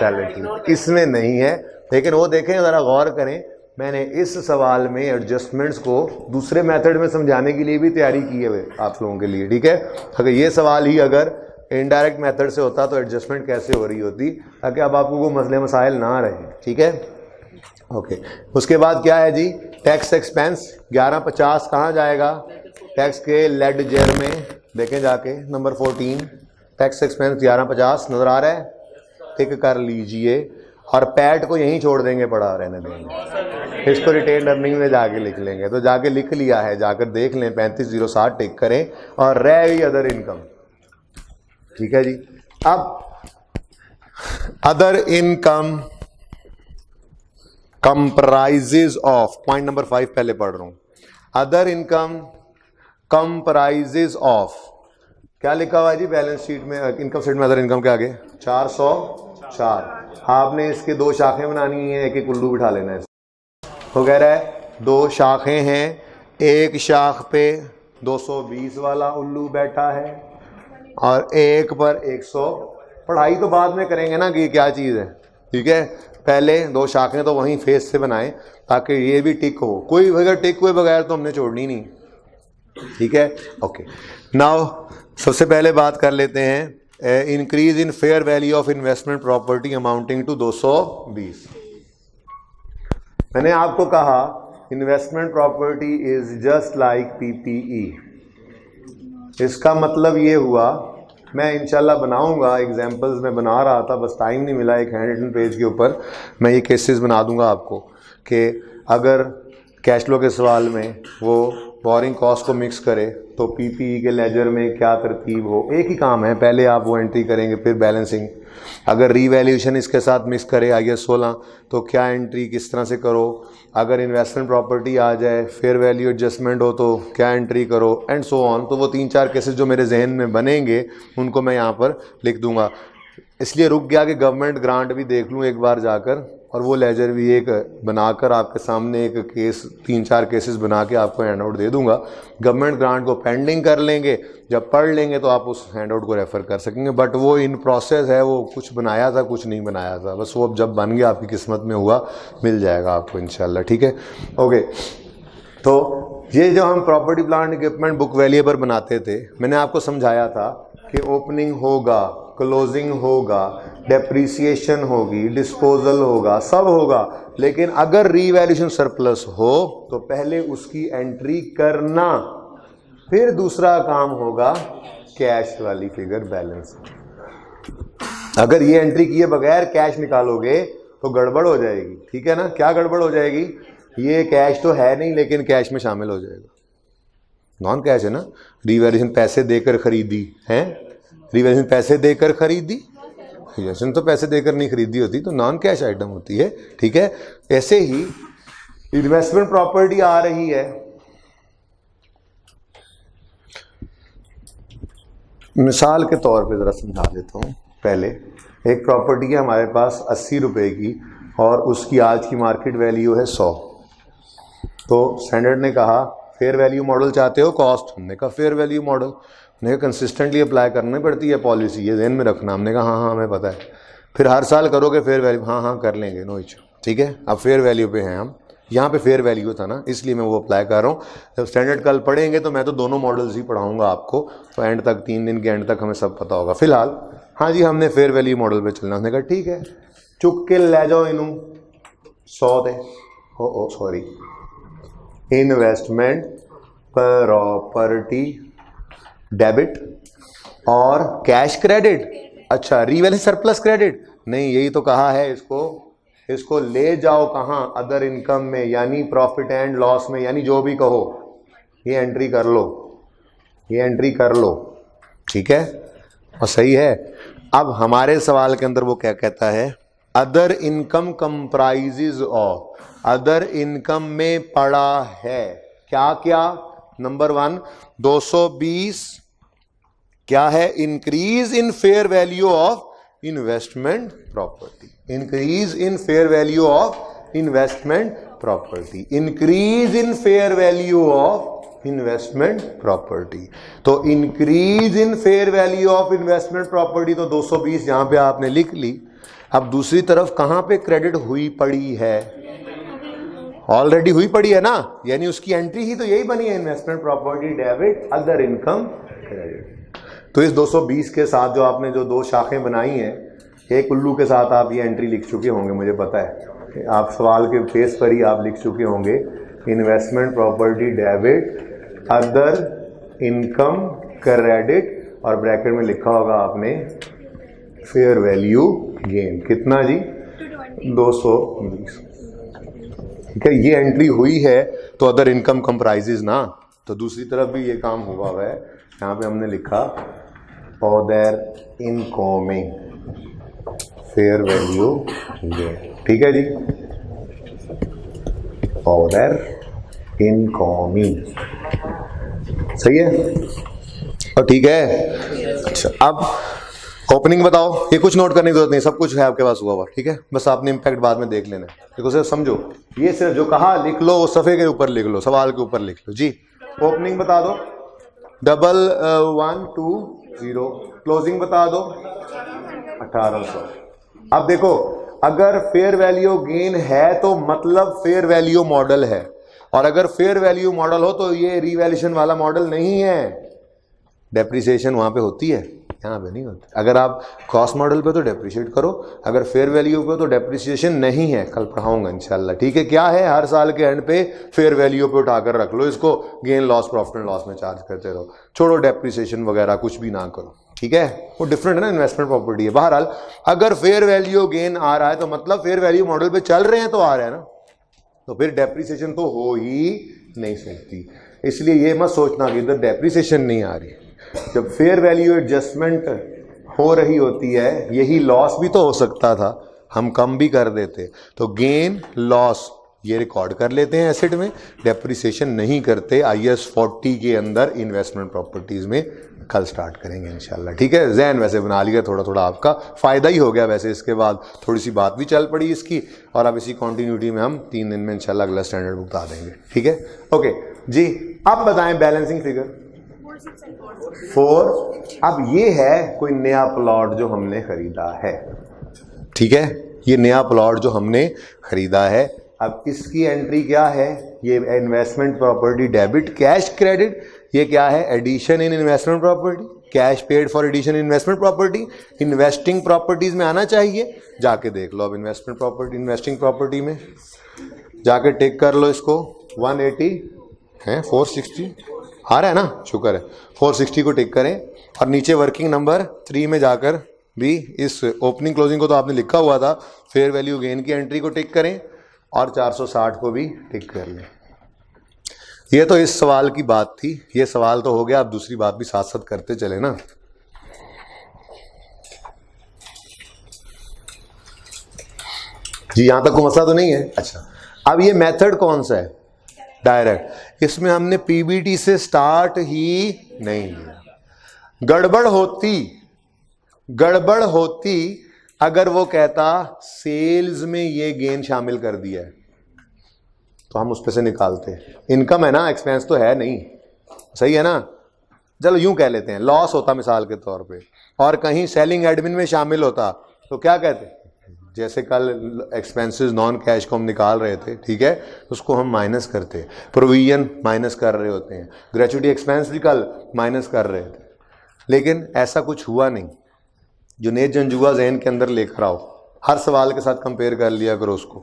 चलो ठीक, इसमें नहीं है, लेकिन वो देखें, ज़रा गौर करें। मैंने इस सवाल में एडजस्टमेंट्स को दूसरे मेथड में समझाने के लिए भी तैयारी की है आप लोगों के लिए, ठीक है। अगर ये सवाल ही अगर इनडायरेक्ट मेथड से होता तो एडजस्टमेंट कैसे हो रही होती, ताकि अब आपको वो मसले मसाइल ना रहे, ठीक है। ओके, उसके बाद क्या है जी? टैक्स एक्सपेंस 1150 कहाँ जाएगा? टैक्स के लेडजर में देखें जाके, नंबर 14 टैक्स एक्सपेंस 1150 नज़र आ रहा है, टिक कर लीजिए। और पैट को यहीं छोड़ देंगे, पड़ा रहने देंगे, इसको रिटेन अर्निंग में जाके लिख लेंगे। तो जाके लिख लिया है, जाकर देख लें, 35,060 टिक करें और रह गई अदर इनकम, ठीक है जी। अब other income comprises of, point number 5 पहले पढ़ रहा हूं। अदर इनकम कंप्राइजेज ऑफ, क्या लिखा हुआ है जी बैलेंस शीट में, इनकम स्टेटमेंट अदर इनकम के आगे? 404। आपने इसके 2 शाखें बनानी है, एक एक उल्लू बिठा लेना है। तो कह रहा है 2 शाखें हैं, एक शाख पे 220 वाला उल्लू बैठा है और एक पर 100। पढ़ाई तो बाद में करेंगे ना कि क्या चीज़ है, ठीक है। पहले 2 शाखें तो वहीं फेस से बनाएं ताकि ये भी टिक हो। कोई अगर टिक हुए बगैर तो हमने छोड़नी नहीं, ठीक है। ओके, नाउ सबसे पहले बात कर लेते हैं increase in fair value of investment property amounting to 220। मैंने आपको कहा investment property is just like PPE. इसका मतलब ये हुआ, मैं इंशाल्लाह बनाऊंगा एग्जांपल्स में बना रहा था, बस टाइम नहीं मिला। एक 100 पेज के ऊपर मैं ये केसेस बना दूंगा आपको कि अगर कैश फ्लो के सवाल में वो बोरिंग कॉस्ट को मिक्स करे तो पीपीई के लेजर में क्या तरतीब हो। एक ही काम है, पहले आप वो एंट्री करेंगे फिर बैलेंसिंग। अगर रीवैल्यूएशन इसके साथ मिक्स करे IAS 16 तो क्या एंट्री किस तरह से करो। अगर इन्वेस्टमेंट प्रॉपर्टी आ जाए, फेयर वैल्यू एडजस्टमेंट हो तो क्या एंट्री करो, एंड सो ऑन। तो वो 3-4 केसेस जो मेरे जहन में बनेंगे उनको मैं यहाँ पर लिख दूंगा। इसलिए रुक गया कि गवर्नमेंट ग्रांट भी देख लूँ एक बार जाकर, और वो लेजर भी एक बनाकर आपके सामने एक केस 3-4 केसेस बना के आपको हैंडआउट दे दूंगा। गवर्नमेंट ग्रांट को पेंडिंग कर लेंगे, जब पढ़ लेंगे तो आप उस हैंडआउट को रेफ़र कर सकेंगे। बट वो इन प्रोसेस है, वो कुछ बनाया था कुछ नहीं बनाया था, बस वो अब जब बन गया आपकी किस्मत में हुआ, मिल जाएगा आपको इंशाल्लाह, ठीक है। ओके, तो ये जो हम property plant equipment book value पर बनाते थे, मैंने आपको समझाया था कि ओपनिंग होगा, क्लोजिंग होगा, डेप्रीसिएशन होगी, डिस्पोजल होगा, सब होगा। लेकिन अगर रीवैल्यूएशन सरप्लस हो तो पहले उसकी एंट्री करना, फिर दूसरा काम होगा कैश वाली फिगर बैलेंस। अगर ये एंट्री किए बगैर कैश निकालोगे तो गड़बड़ हो जाएगी, ठीक है ना। क्या गड़बड़ हो जाएगी? ये कैश तो है नहीं लेकिन कैश में शामिल हो जाएगा, नॉन कैश है ना। रीवैल्यूएशन पैसे देकर खरीदी है, रीवैल्यूएशन पैसे देकर खरीदी, रीवैल्यूएशन तो पैसे देकर नहीं खरीदी होती, तो नॉन कैश आइटम होती है, ठीक है। ऐसे ही इन्वेस्टमेंट प्रॉपर्टी आ रही है, मिसाल के तौर पे ज़रा समझा देता हूँ। पहले एक प्रॉपर्टी है हमारे पास 80 रुपये की और उसकी आज की मार्केट वैल्यू है 100। तो स्टैंडर्ड ने कहा फेयर वैल्यू मॉडल चाहते हो कॉस्ट, हमने कहा फेयर वैल्यू मॉडल, हमने कहा कंसिस्टेंटली अप्लाई करनी पड़ती है पॉलिसी, ये ध्यान में रखना। हमने कहा हाँ हमें पता है। फिर हर साल करोगे फेयर वैल्यू? हाँ कर लेंगे, नो इशू, ठीक है। अब फेयर वैल्यू पे हैं हम, यहाँ पे फेयर वैल्यू था ना, इसलिए मैं वो अप्लाई कर रहा हूँ। जब स्टैंडर्ड कल पढ़ेंगे तो मैं तो दोनों मॉडल्स ही पढ़ाऊँगा आपको, तो एंड तक 3 दिन के एंड तक हमें सब पता होगा। फिलहाल हाँ जी हमने फेयर वैल्यू मॉडल पे चलना। हमने कहा ठीक है, चुक के ले जाओ इनू 100 थे, ओ सॉरी, इन्वेस्टमेंट प्रॉपर्टी डेबिट और कैश क्रेडिट। अच्छा, रीवैल्यूएशन सरप्लस क्रेडिट नहीं, यही तो कहा है इसको ले जाओ कहाँ? अदर इनकम में, यानी प्रॉफिट एंड लॉस में, यानी जो भी कहो ये एंट्री कर लो, ये एंट्री कर लो, ठीक है। और सही है। अब हमारे सवाल के अंदर वो क्या कहता है, other income comprises of, other income में पड़ा है क्या क्या? नंबर 1 220 क्या है? Increase in fair value of investment property, increase in fair value of investment property, increase in fair value of investment property. तो increase in fair value of investment property तो 220 यहां पे आपने लिख ली। अब दूसरी तरफ कहां पे क्रेडिट हुई पड़ी है? ऑलरेडी हुई पड़ी है ना, यानी उसकी एंट्री ही तो यही बनी है, investment property debit other income credit. तो इस 220 के साथ जो आपने जो दो शाखें बनाई हैं, एक उल्लू के साथ आप ये एंट्री लिख चुके होंगे, मुझे पता है आप सवाल के फेस पर ही आप लिख चुके होंगे investment property debit other income credit, और ब्रैकेट में लिखा होगा आपने फेयर वैल्यू गेन। कितना जी? 220। ठीक है, ये एंट्री हुई है तो अदर इनकम कंप्राइजेज ना, तो दूसरी तरफ भी ये काम हुआ है। यहाँ पे हमने लिखा other incoming fair value gain. ठीक है जी, अदर इनकमिंग, सही है और ठीक है। अच्छा, अब ओपनिंग बताओ। ये कुछ नोट करने की जरूरत नहीं, सब कुछ है आपके पास हुआ हुआ। ठीक है, बस आपने इम्पैक्ट बाद में देख लेना है। देखो सिर्फ समझो, ये सिर्फ जो कहा लिख लो, वो सफ़े के ऊपर लिख लो, सवाल के ऊपर लिख लो जी। ओपनिंग बता दो 120, क्लोजिंग बता दो 1800। अब देखो, अगर फेयर वैल्यू गेन है तो मतलब फेयर वैल्यू मॉडल है, और अगर फेयर वैल्यू मॉडल हो तो ये रिवैल्यूएशन वाला मॉडल नहीं है। डेप्रिसिएशन वहां पे होती है, यहाँ पे नहीं होती। अगर आप कॉस्ट मॉडल पे तो डेप्रिशिएट करो, अगर फेयर वैल्यू पे तो डेप्रिसिएशन नहीं है। कल पढ़ाऊंगा इंशाल्लाह। ठीक है, क्या है, हर साल के एंड पे फेयर वैल्यू पे उठाकर रख लो इसको, gain loss profit and loss में चार्ज करते रहो, छोड़ो डेप्रिसिएशन वगैरह कुछ भी ना करो। ठीक है, वो डिफरेंट है ना, इन्वेस्टमेंट प्रॉपर्टी है। बहरहाल अगर फेयर वैल्यू गेन आ रहा है तो मतलब फेयर वैल्यू मॉडल पे चल रहे हैं तो आ रहा है ना, तो फिर डेप्रिसिएशन तो हो ही नहीं सकती। इसलिए ये मत सोचना कि इधर डेप्रिसिएशन नहीं आ रही। जब फेयर वैल्यू एडजस्टमेंट हो रही होती है, यही लॉस भी तो हो सकता था, हम कम भी कर देते। तो गेन लॉस ये रिकॉर्ड कर लेते हैं एसेट में, डेप्रिसिएशन नहीं करते। IAS 40 के अंदर इन्वेस्टमेंट प्रॉपर्टीज में कल स्टार्ट करेंगे इंशाल्लाह। ठीक है, जहन वैसे बना लिया, थोड़ा थोड़ा आपका फायदा ही हो गया। वैसे इसके बाद थोड़ी सी बात भी चल पड़ी इसकी, और अब इसी कंटिन्यूटी में हम 3 दिन में इंशाल्लाह अगला स्टैंडर्ड बता देंगे। ठीक है, ओके जी। अब बताएं बैलेंसिंग फिगर 4। अब ये है कोई नया प्लॉट जो हमने खरीदा है। ठीक है, ये नया प्लॉट जो हमने खरीदा है, अब इसकी एंट्री क्या है? ये investment property debit cash credit. ये क्या है? Addition in investment property, cash paid for addition in investment property. Investing properties में आना चाहिए, जाके देख लो। अब इन्वेस्टमेंट प्रॉपर्टी, इन्वेस्टिंग प्रॉपर्टी में जाके टिक कर लो इसको। 180 है, 460 आ रहा है ना, शुक्र है। 460 को टिक करें, और नीचे वर्किंग नंबर 3 में जाकर भी इस ओपनिंग क्लोजिंग को तो आपने लिखा हुआ था, फेयर वैल्यू गेन की एंट्री को टिक करें, और 460 को भी टिक कर लें। ये तो इस सवाल की बात थी, ये सवाल तो हो गया। अब दूसरी बात भी साथ साथ करते चले ना। जी, यहां तक कोई मसला तो नहीं है। अच्छा, अब ये मेथड कौन सा है? डायरेक्ट। इसमें हमने पीबीटी से स्टार्ट ही नहीं लिया। गड़बड़ होती अगर वो कहता सेल्स में ये गेन शामिल कर दिया है, तो हम उस पे से निकालते। इनकम है ना, एक्सपेंस तो है नहीं, सही है ना। चलो यूं कह लेते हैं, लॉस होता मिसाल के तौर पे, और कहीं सेलिंग एडमिन में शामिल होता, तो क्या कहते? जैसे कल एक्सपेंसेस नॉन कैश को हम निकाल रहे थे, ठीक है, उसको हम माइनस करते, प्रोविजन माइनस कर रहे होते हैं, ग्रेचुइटी एक्सपेंस भी कल माइनस कर रहे थे। लेकिन ऐसा कुछ हुआ नहीं। जुनेद जंजुआ जहन के अंदर लेकर आओ, हर सवाल के साथ कंपेयर कर लिया करो उसको।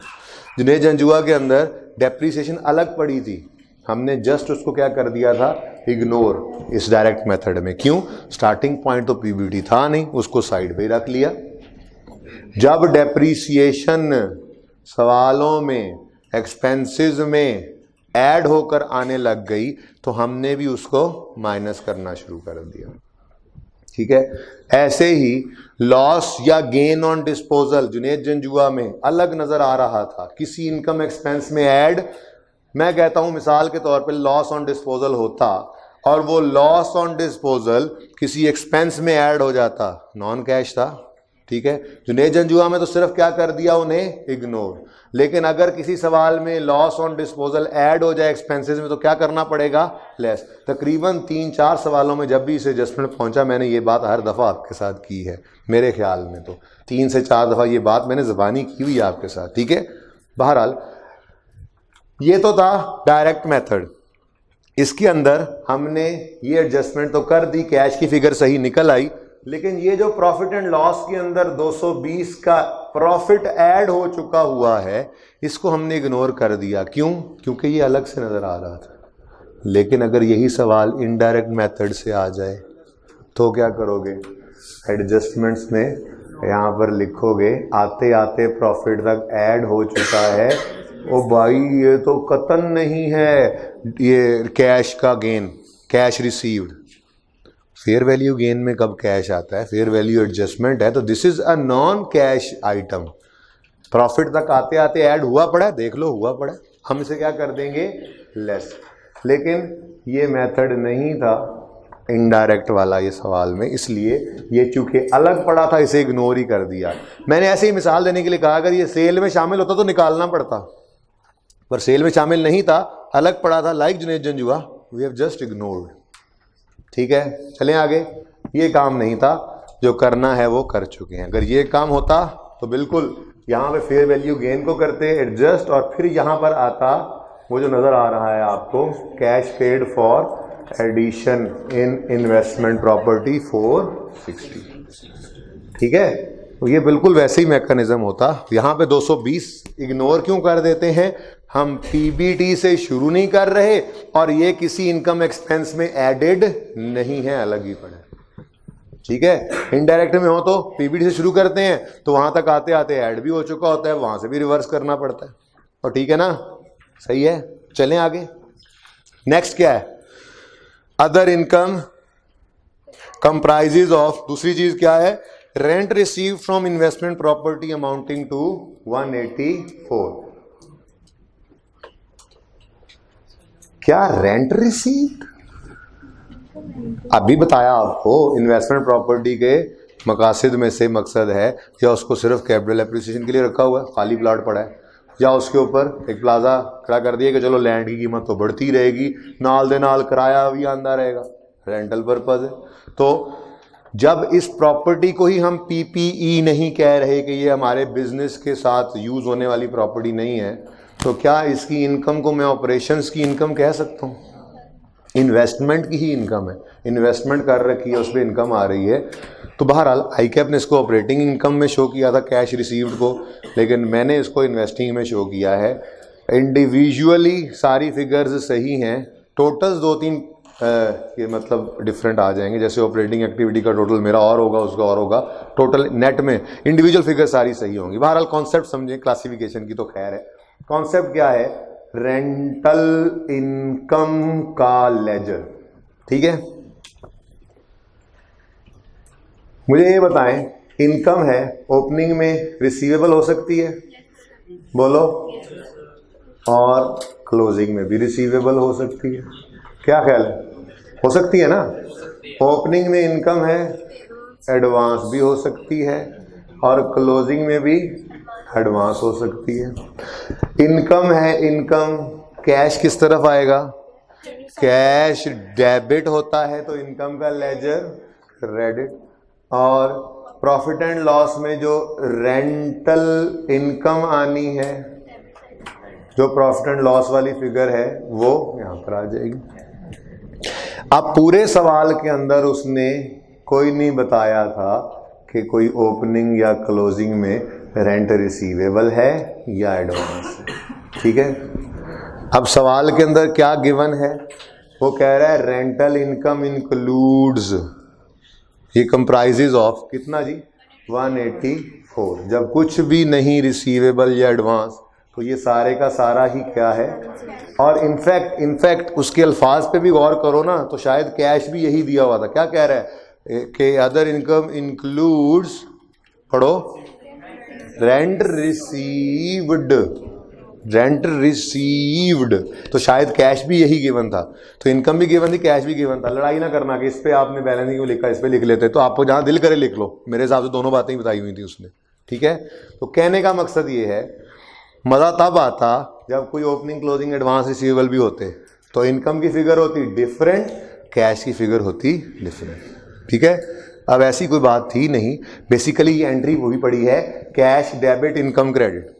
जुनेद जंजुआ के अंदर डेप्रीसिएशन अलग पड़ी थी, हमने जस्ट उसको क्या कर दिया था, इग्नोर इस डायरेक्ट मेथड में। क्यों? स्टार्टिंग पॉइंट तो पीबीटी था नहीं, उसको साइड पे रख लिया। जब डेप्रीसिएशन सवालों में एक्सपेंसेस में ऐड होकर आने लग गई, तो हमने भी उसको माइनस करना शुरू कर दिया। ठीक है। ऐसे ही लॉस या gain on disposal Junaid Janjua में अलग नजर आ रहा था, किसी इनकम एक्सपेंस में ऐड, मैं कहता हूं मिसाल के तौर पे लॉस ऑन डिस्पोजल होता और वो लॉस ऑन डिस्पोजल किसी एक्सपेंस में ऐड हो जाता, नॉन कैश था, ठीक है। जुनेद जंजुआ में तो सिर्फ क्या कर दिया, उन्हें इग्नोर। लेकिन अगर किसी सवाल में लॉस ऑन डिस्पोजल ऐड हो जाए एक्सपेंसेस में तो क्या करना पड़ेगा, लेस। तकरीबन 3-4 सवालों में जब भी इसे एडजस्टमेंट पहुंचा, मैंने ये बात हर दफ़ा आपके साथ की है, मेरे ख्याल में तो 3 से 4 दफ़ा ये बात मैंने ज़बानी की हुई है आपके साथ, ठीक है। बहरहाल ये तो था डायरेक्ट मेथड, इसके अंदर हमने ये एडजस्टमेंट तो कर दी, कैश की फिगर सही निकल आई, लेकिन ये जो प्रॉफिट एंड लॉस के अंदर 220 का प्रॉफिट ऐड हो चुका हुआ है, इसको हमने इग्नोर कर दिया। क्यों? क्योंकि ये अलग से नजर आ रहा था। लेकिन अगर यही सवाल इनडायरेक्ट मेथड से आ जाए तो क्या करोगे, एडजस्टमेंट्स में यहाँ पर लिखोगे आते आते प्रॉफिट तक ऐड हो चुका है, ओ भाई ये तो कतन नहीं है ये कैश का gain, cash received. Fair value gain में कब कैश आता है, फेयर वैल्यू एडजस्टमेंट है, तो this is a non cash item. Profit तक आते आते ऐड हुआ पड़ा है, देख लो हुआ पड़ा है, हम इसे क्या कर देंगे, लेस। लेकिन ये मेथड नहीं था इनडायरेक्ट वाला ये सवाल में, इसलिए ये चूंकि अलग पड़ा था इसे इग्नोर ही कर दिया। मैंने ऐसे ही मिसाल देने के लिए कहा अगर ये सेल में शामिल होता तो निकालना पड़ता, पर सेल में शामिल नहीं था, अलग पड़ा था, like Junaid Janjua, we have just ignored, ठीक है। चलें आगे, ये काम नहीं था, जो करना है वो कर चुके हैं। अगर ये काम होता तो बिल्कुल यहाँ पे फेयर वैल्यू गेन को करते एडजस्ट, और फिर यहाँ पर आता वो जो नज़र आ रहा है आपको, cash paid for addition in investment property 460, ठीक है। तो ये बिल्कुल वैसे ही मैकेनिज्म होता। यहाँ पे 220 इग्नोर क्यों कर देते हैं, हम पीबीटी से शुरू नहीं कर रहे और ये किसी इनकम एक्सपेंस में एडेड नहीं है, अलग ही पड़े, ठीक है। इनडायरेक्ट में हो तो पीबीटी से शुरू करते हैं तो वहां तक आते आते ऐड भी हो चुका होता है, वहां से भी रिवर्स करना पड़ता है, और ठीक है ना, सही है। चलें आगे, नेक्स्ट क्या है, अदर इनकम कंप्राइजेज ऑफ, दूसरी चीज क्या है, rent receive from investment property amounting to 184। क्या रेंट रिसीव्ड, अभी बताया आपको इन्वेस्टमेंट प्रॉपर्टी के मकासद में से मकसद है या उसको सिर्फ कैपिटल एप्रिसिएशन के लिए रखा हुआ है, खाली प्लाट पड़ा है, या उसके ऊपर एक प्लाजा खड़ा कर दिया कि चलो लैंड की कीमत तो बढ़ती रहेगी, नाल दे नाल किराया भी आंदा रहेगा, रेंटल पर्पज है। तो जब इस प्रॉपर्टी को ही हम पीपीई नहीं कह रहे कि ये हमारे बिजनेस के साथ यूज होने वाली प्रॉपर्टी नहीं है, तो क्या इसकी इनकम को मैं ऑपरेशंस की इनकम कह सकता हूँ, इन्वेस्टमेंट की ही इनकम है, इन्वेस्टमेंट कर रखी है उस पर इनकम आ रही है। तो बहरहाल आईकैप ने इसको ऑपरेटिंग इनकम में शो किया था कैश रिसीव्ड को, लेकिन मैंने इसको इन्वेस्टिंग में शो किया है। इंडिविजुअली सारी फिगर्स सही हैं, टोटल्स 2-3 ये मतलब डिफरेंट आ जाएंगे, जैसे ऑपरेटिंग एक्टिविटी का टोटल मेरा और होगा, उसका और होगा, टोटल नेट में इंडिविजुअल फिगर सारी सही होंगी। बहरहाल कॉन्सेप्ट समझें, क्लासिफिकेशन की तो खैर है। कॉन्सेप्ट क्या है, रेंटल इनकम का लेजर, ठीक है। मुझे ये बताएं, इनकम है ओपनिंग में रिसीवेबल हो सकती है, बोलो, और क्लोजिंग में भी रिसीवेबल हो सकती है, क्या ख्याल है, हो सकती है ना। ओपनिंग में इनकम है, एडवांस भी हो सकती है, और क्लोजिंग में भी एडवांस हो सकती है। इनकम है, इनकम कैश किस तरफ आएगा, कैश डेबिट होता है तो इनकम का लेजर क्रेडिट, और प्रॉफिट एंड लॉस में जो रेंटल इनकम आनी है, जो प्रॉफिट एंड लॉस वाली फिगर है वो यहां पर आ जाएगी। अब पूरे सवाल के अंदर उसने कोई नहीं बताया था कि कोई ओपनिंग या क्लोजिंग में रेंट रिसीवेबल है या एडवांस है, ठीक है। अब सवाल के अंदर क्या गिवन है, वो कह रहा है रेंटल इनकम इंक्लूड्स, ये कंप्राइजेज ऑफ कितना जी, 184। जब कुछ भी नहीं रिसीवेबल या एडवांस तो ये सारे का सारा ही क्या है, और इनफैक्ट उसके अल्फाज पे भी गौर करो ना तो शायद कैश भी यही दिया हुआ था। क्या कह रहा है, के अदर इनकम इंक्लूड्स, पढ़ो, रेंट रिसीव्ड, रेंट रिसीव्ड, तो शायद कैश भी यही गिवन था, तो इनकम भी गिवन थी, कैश भी गिवन था। लड़ाई ना करना कि इस पे आपने बैलेंसिंग में लिखा, इस पे लिख लेते, तो आपको जहां दिल करे लिख लो, मेरे हिसाब से दोनों बातें ही बताई हुई थी उसने, ठीक है। तो कहने का मकसद ये है, मजा तब आता जब कोई ओपनिंग क्लोजिंग एडवांस रिसीवेबल भी होते, तो इनकम की फिगर होती डिफरेंट, कैश की फिगर होती डिफरेंट, ठीक है। अब ऐसी कोई बात थी नहीं, बेसिकली ये एंट्री वही पड़ी है, कैश डेबिट इनकम क्रेडिट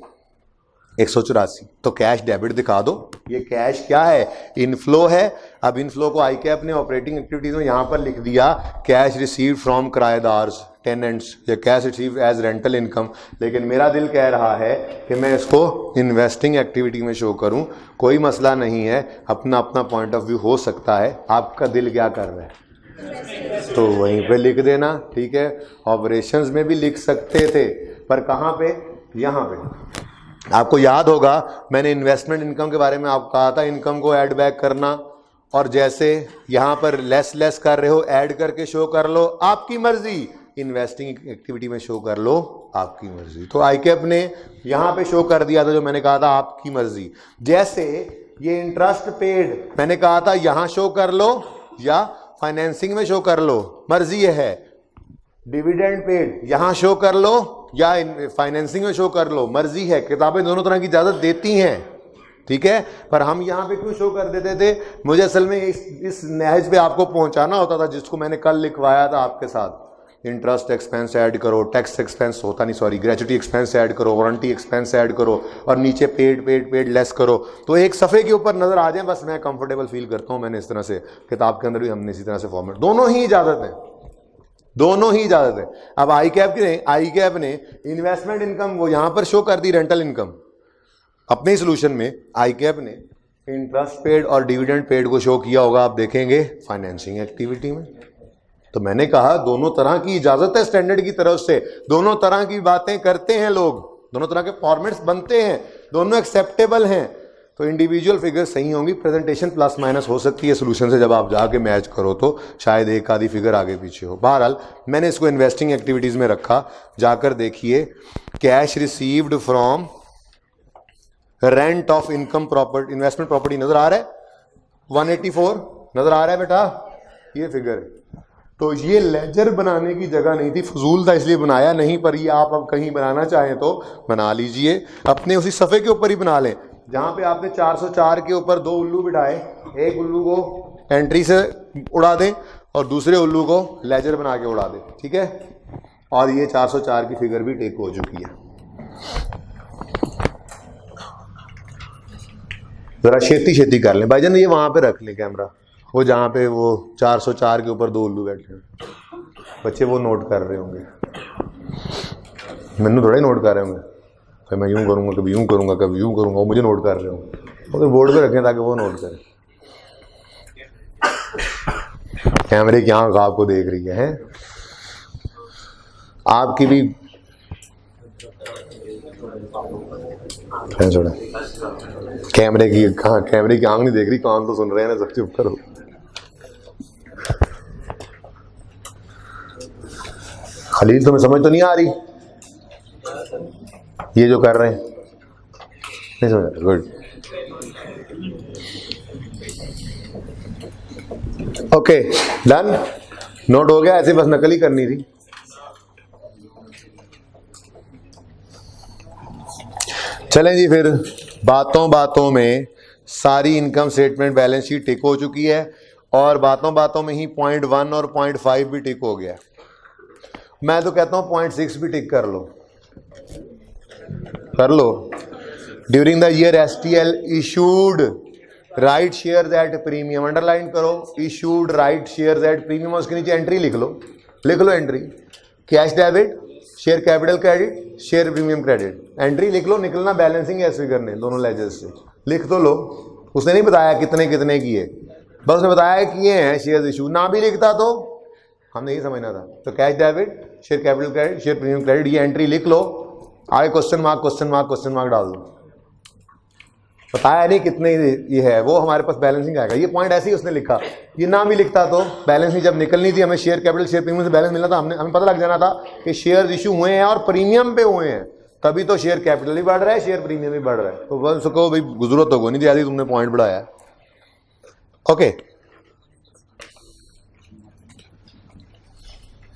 184, तो कैश डेबिट दिखा दो, ये कैश क्या है, इनफ्लो है। अब इनफ्लो को आईकैप ने ऑपरेटिंग एक्टिविटीज में यहां पर लिख दिया, कैश रिसीव्ड फ्रॉम किराएदार्स, टेनेंट्स, या cash received as rental income, लेकिन मेरा दिल कह रहा है कि मैं इसको इन्वेस्टिंग एक्टिविटी में शो करूं, कोई मसला नहीं है, अपना अपना पॉइंट ऑफ व्यू हो सकता है, आपका दिल क्या कर रहा है तो वहीं पे लिख देना, ठीक है। ऑपरेशंस में भी लिख सकते थे, पर कहाँ पे, यहाँ पे। आपको याद होगा मैंने इन्वेस्टमेंट इनकम के बारे में आपको कहा था, इनकम को ऐड बैक करना, और जैसे यहाँ पर लेस कर रहे हो, ऐड करके शो कर लो, आपकी मर्जी, इन्वेस्टिंग एक्टिविटी में शो कर लो, आपकी मर्जी। तो आईकैप ने यहाँ पे शो कर दिया था, जो मैंने कहा था आपकी मर्जी। जैसे ये इंटरेस्ट पेड, मैंने कहा था यहाँ शो कर लो या फाइनेंसिंग में शो कर लो, मर्जी ये है। डिविडेंड पेड यहाँ शो कर लो या फाइनेंसिंग में शो कर लो, मर्जी है। किताबें दोनों तरह की इजाजत देती हैं, ठीक है, पर हम यहाँ पे क्यों शो कर देते थे, मुझे असल में इस नहज पे आपको पहुंचाना होता था, जिसको मैंने कल लिखवाया था आपके साथ। इंटरेस्ट एक्सपेंस ऐड करो, टैक्स एक्सपेंस होता नहीं, सॉरी, ग्रेचुटी एक्सपेंस ऐड करो, वारंटी एक्सपेंस ऐड करो, और नीचे पेड लेस करो, तो एक सफ़े के ऊपर नजर आ जाए, बस मैं कंफर्टेबल फील करता हूँ। मैंने इस तरह से किताब के अंदर भी हमने इसी तरह से फॉर्मेट, दोनों ही इजाजत है, दोनों ही इजाजत है। अब आईकैप ने इन्वेस्टमेंट इनकम वो यहां पर शो कर दी, रेंटल इनकम। अपने सोल्यूशन में आईकैप ने इंटरेस्ट पेड और डिविडेंड पेड को शो किया होगा, आप देखेंगे फाइनेंसिंग एक्टिविटी में। तो मैंने कहा दोनों तरह की इजाजत है स्टैंडर्ड की तरफ से, दोनों तरह की बातें करते हैं लोग, दोनों तरह के फॉर्मेट्स बनते हैं, दोनों एक्सेप्टेबल हैं। तो इंडिविजुअल फिगर सही होंगी, प्रेजेंटेशन प्लस माइनस हो सकती है सोल्यूशन से, जब आप जाके मैच करो तो शायद एक आधी फिगर आगे पीछे हो। बहरहाल मैंने इसको इन्वेस्टिंग एक्टिविटीज में रखा, जाकर देखिए, cash received from rent of income property, investment property नजर आ रहा है, 184 नजर आ रहा है बेटा, ये फिगर है। तो ये लेजर बनाने की जगह नहीं थी, फजूल था इसलिए बनाया नहीं, पर ये आप अब कहीं बनाना चाहें तो बना लीजिए, अपने उसी सफ़े के ऊपर ही बना लें जहाँ पे आपने 404 के ऊपर 2 उल्लू बिठाए, एक उल्लू को एंट्री से उड़ा दें और दूसरे उल्लू को लेजर बना के उड़ा दें, ठीक है। और ये 404 की फिगर भी टेक हो चुकी है। जरा छेती कर लें भाईजान, ये वहां पे रख लें कैमरा, वो जहाँ पे वो 404 के ऊपर 2 उल्लू बैठे हैं, बच्चे वो नोट कर रहे होंगे, मैंने थोड़ा ही नोट कर रहे होंगे, फिर मैं यूं करूंगा, कभी यूं करूंगा, कभी यूं करूंगा, वो मुझे नोट कर रहे होंगे, तो बोर्ड पे रखें ताकि वो नोट करें। कैमरे की आंख आपको देख रही है, आपकी भी छोड़ा, कैमरे की कहाँ, कैमरे की आंख नहीं देख रही, कान तो सुन रहे हैं ना, सब चुप करो। खलील तुम्हें समझ तो नहीं आ रही ये जो कर रहे हैं, नहीं समझ, गुड, ओके डन, नोट हो गया, ऐसे बस नकल ही करनी थी। चलें जी, फिर बातों में सारी इनकम स्टेटमेंट बैलेंस शीट टिक हो चुकी है, और बातों में ही 0.1 और 0.5 भी टिक हो गया। मैं तो कहता हूं 0.6 भी टिक कर लो। During the year STL issued right shares at premium, underline करो, issued right shares at premium, उसके नीचे एंट्री लिख लो entry, cash debit, share capital credit, share premium credit, entry लिख लो, निकलना बैलेंसिंग है इस फिगर ने, दोनों लेजर्स से लिख तो लो। उसने नहीं बताया कितने किए, बस उसने बताया किए हैं शेयर इशू, ना भी लिखता तो हमने यही समझना था। तो cash debit, share capital credit, share premium credit, ये एंट्री लिख लो, आगे क्वेश्चन मार्क डाल दो। बताया नहीं कितने ये है, वो हमारे पास बैलेंसिंग आएगा। ये पॉइंट ऐसे ही उसने लिखा, ये ना भी लिखता तो बैलेंसिंग जब निकलनी थी हमें शेयर कैपिटल शेयर प्रीमियम से बैलेंस मिलना था, हमें पता लग जाना था कि शेयर इशू हुए हैं और प्रीमियम पे हुए हैं, तभी तो शेयर कैपिटल भी बढ़ रहा है, शेयर प्रीमियम भी बढ़ रहा है। तो बस उसको भाई जरूरत तो नहीं थी, तुमने पॉइंट बढ़ाया। ओके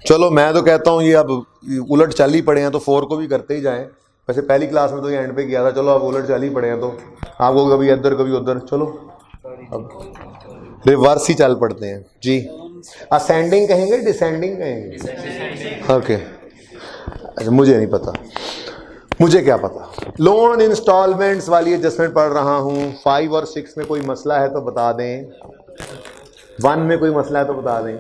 चलो मैं तो कहता हूं ये अब उलट चाल ही पड़े हैं तो 4 को भी करते ही जाएं। वैसे पहली क्लास में तो ये एंड पे किया था, चलो अब उलट चाल ही पड़े हैं तो आपको कभी इधर कभी उधर, चलो अब रिवर्स ही चल पड़ते हैं जी। असेंडिंग कहेंगे डिसेंडिंग कहेंगे? ओके अच्छा मुझे नहीं पता, मुझे क्या पता। लोन इंस्टॉलमेंट्स वाली एडजस्टमेंट पढ़ रहा हूं। 5 और 6 में कोई मसला है तो बता दें, 1 में कोई मसला है तो बता दें,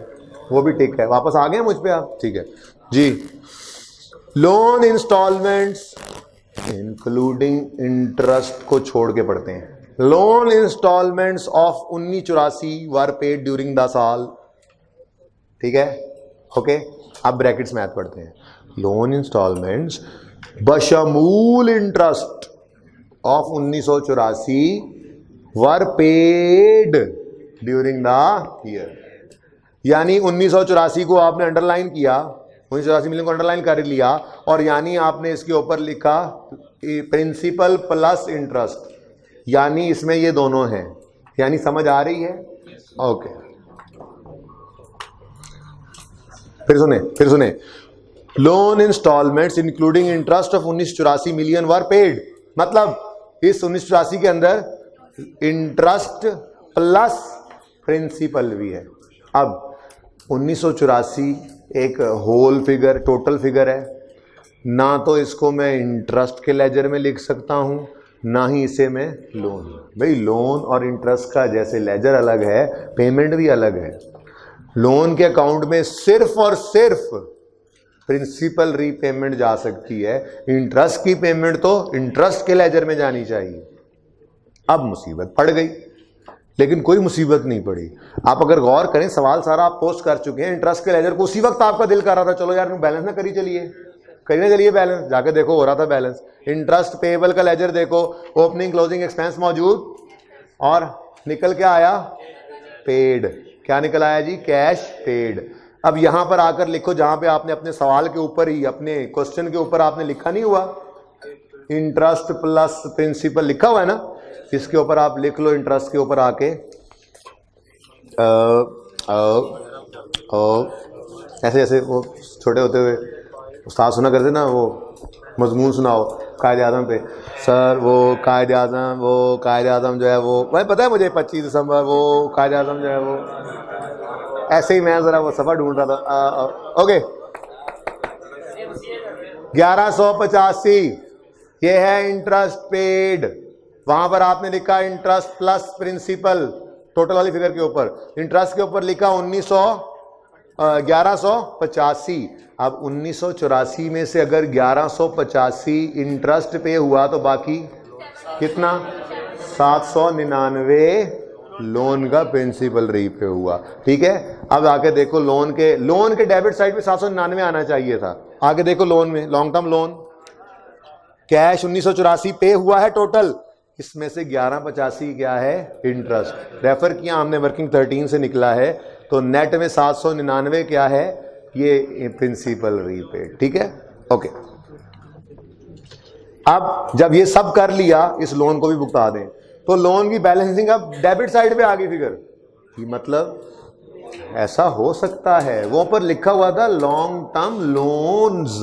वो भी ठीक है। वापस आ गए मुझ पे आप? ठीक है जी। लोन इंस्टॉलमेंट्स इंक्लूडिंग इंटरेस्ट को छोड़ के पढ़ते हैं। Loan instalments of 1984 were paid during the साल, ठीक है ओके। अब ब्रैकेट्स मैथ पढ़ते हैं। लोन इंस्टॉलमेंट्स बशमूल interest of 1984 were paid during the year, यानी 1984 को आपने अंडरलाइन किया, 1984 मिलियन को अंडरलाइन कर लिया, और यानी आपने इसके ऊपर लिखा प्रिंसिपल प्लस इंटरेस्ट, यानी इसमें ये दोनों हैं। यानी समझ आ रही है? ओके फिर सुने। Loan instalments including interest of 1984 million were paid, मतलब इस 1984 के अंदर इंटरेस्ट प्लस प्रिंसिपल भी है। अब 1984 एक होल फिगर, टोटल फिगर है, ना तो इसको मैं इंटरेस्ट के लेजर में लिख सकता हूं, ना ही इसे मैं लोन। भाई लोन और इंटरेस्ट का जैसे लेजर अलग है, पेमेंट भी अलग है। लोन के अकाउंट में सिर्फ और सिर्फ प्रिंसिपल रीपेमेंट जा सकती है, इंटरेस्ट की पेमेंट तो इंटरेस्ट के लेजर में जानी चाहिए। अब मुसीबत पड़ गई, लेकिन कोई मुसीबत नहीं पड़ी। आप अगर गौर करें, सवाल सारा आप पोस्ट कर चुके हैं, इंटरेस्ट के लेजर को उसी वक्त आपका दिल कर रहा था चलो यार बैलेंस ना करी चलिए, करने चलिए बैलेंस, जाके देखो हो रहा था बैलेंस। इंटरेस्ट पेएबल का लेजर देखो, ओपनिंग क्लोजिंग एक्सपेंस मौजूद, और निकल के आया पेड। क्या निकल आया जी? Cash paid. अब यहां पर आकर लिखो, जहां पे आपने अपने सवाल के ऊपर ही, अपने क्वेश्चन के ऊपर आपने लिखा नहीं हुआ इंटरेस्ट प्लस प्रिंसिपल लिखा हुआ है ना, इसके ऊपर आप लिख लो इंटरेस्ट के ऊपर आके ऐसे ऐसे वो छोटे होते हुए उस्ताद सुना करते ना, वो मजमून सुनाओ कायदे आज़म पे, सर वो कायदे आज़म जो है वो, भाई पता है मुझे 25 दिसंबर वो कायदे आज़म जो है वो, ऐसे ही मैं ज़रा वो सफ़र ढूंढ रहा था। ओके 1185 ये है इंटरेस्ट पेड। वहां पर आपने लिखा इंटरेस्ट प्लस प्रिंसिपल, टोटल वाली फिगर के ऊपर, इंटरेस्ट के ऊपर लिखा 1185। अब 1984 में से अगर 1185 इंटरेस्ट पे हुआ तो बाकी कितना? 799 लोन का प्रिंसिपल रीपे हुआ। ठीक है, अब आके देखो लोन के डेबिट साइड पे 799 आना चाहिए था। आगे देखो लोन में, लॉन्ग टर्म लोन कैश 1984 पे हुआ है टोटल, इसमें से 1185 क्या है? इंटरेस्ट। रेफर किया हमने, वर्किंग 13 से निकला है, तो नेट में 799 क्या है? ये प्रिंसिपल रीपेड। ठीक है, ओके। अब जब ये सब कर लिया, इस लोन को भी भुगता दें, तो लोन की बैलेंसिंग अब डेबिट साइड पे आ गई फिगर। मतलब ऐसा हो सकता है, वो पर लिखा हुआ था लॉन्ग टर्म लोन्स,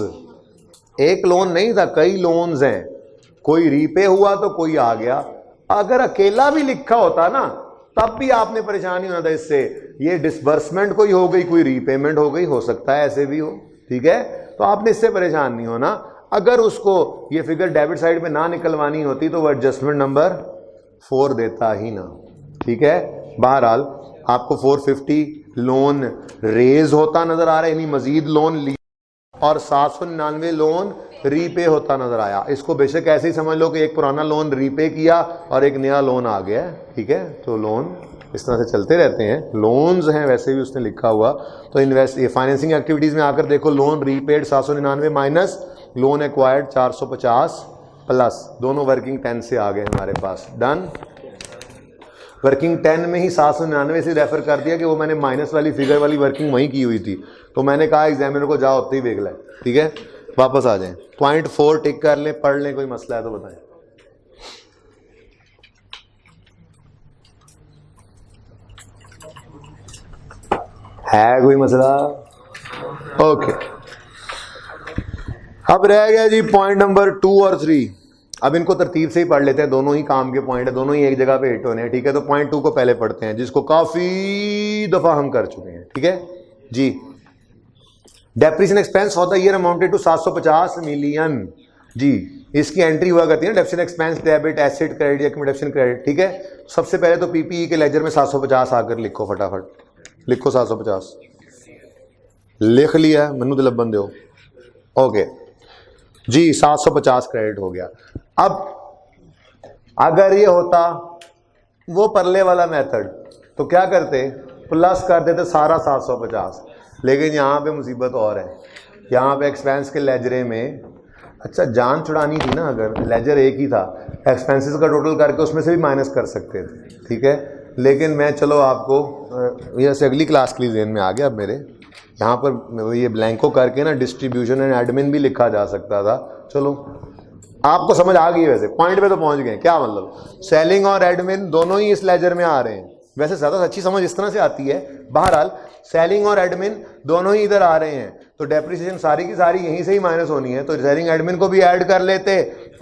एक लोन नहीं था, कई लोन्स हैं, कोई रीपे हुआ तो कोई आ गया। अगर अकेला भी लिखा होता ना, तब भी आपने परेशानी होना था इससे, ये डिसबर्समेंट कोई हो गई, कोई रीपेमेंट हो गई, हो सकता है ऐसे भी हो। ठीक है, तो आपने इससे परेशान नहीं होना। अगर उसको ये फिगर डेबिट साइड में ना निकलवानी होती तो वो एडजस्टमेंट नंबर 4 देता ही ना। ठीक है, बहरहाल आपको 450 लोन रेज होता नजर आ रहा है, यानी मजीद लोन लिया, और 799 लोन रीपे होता नजर आया। इसको बेशक ऐसे ही समझ लो कि एक पुराना लोन रीपे किया और एक नया लोन आ गया। ठीक है, तो लोन इस तरह से चलते रहते हैं, लोन्स हैं वैसे भी उसने लिखा हुआ। तो इन्वेस्ट ये फाइनेंसिंग एक्टिविटीज में आकर देखो, loan repaid 799 minus loan acquired 450, plus, दोनों वर्किंग 10 से आ गए हमारे पास, डन। वर्किंग 10 में ही 799 से रेफर कर दिया कि वो मैंने माइनस वाली फिगर वाली वर्किंग वहीं की हुई थी, तो मैंने कहा एग्जामिनर को जाओ उतनी देख लें, ठीक है। वापस आ जाएं, पॉइंट 4 टिक कर लें, पढ़ लें, कोई मसला है तो बताएं। है कोई मसला? ओके, अब रह गया जी पॉइंट नंबर 2 और 3। अब इनको तरतीब से ही पढ़ लेते हैं, दोनों ही काम के पॉइंट है, दोनों ही एक जगह पे हिट होने हैं, ठीक है। तो पॉइंट 2 को पहले पढ़ते हैं, जिसको काफी दफा हम कर चुके हैं, ठीक है जी। Depreciation expense for the year amounted to 750 million जी। इसकी एंट्री हुआ करती है ना, depreciation expense, debit, asset, credit या डेप्रिसिएशन क्रेडिट, ठीक है। सबसे पहले तो पीपीई के लेजर में 750 आकर लिखो, फटाफट लिखो 750। लिख लिया, मनु दिल बंदे हो, ओके जी। 750 क्रेडिट हो गया। अब अगर ये होता वो परले वाला मेथड तो क्या करते, प्लस कर देते सारा 750, लेकिन यहाँ पे मुसीबत और है, यहाँ पे एक्सपेंस के लेजरे में, अच्छा जान छुड़ानी थी ना, अगर लेजर एक ही था, एक्सपेंसेस का टोटल करके उसमें से भी माइनस कर सकते थे, ठीक है। लेकिन मैं चलो आपको ये से अगली क्लास के लिए ज़हन में आ गया। अब मेरे यहाँ पर ये ब्लैंको करके ना डिस्ट्रीब्यूशन एंड एडमिन भी लिखा जा सकता था। चलो आपको समझ आ गई, वैसे पॉइंट पे तो पहुंच गए। क्या मतलब, सेलिंग और एडमिन दोनों ही इस लेजर में आ रहे हैं। वैसे ज़्यादा अच्छी समझ इस तरह से आती है, बहरहाल सेलिंग और एडमिन दोनों ही इधर आ रहे हैं, तो डेप्रिसिएशन सारी की सारी यहीं से ही माइनस होनी है। तो सेलिंग एडमिन को भी ऐड कर लेते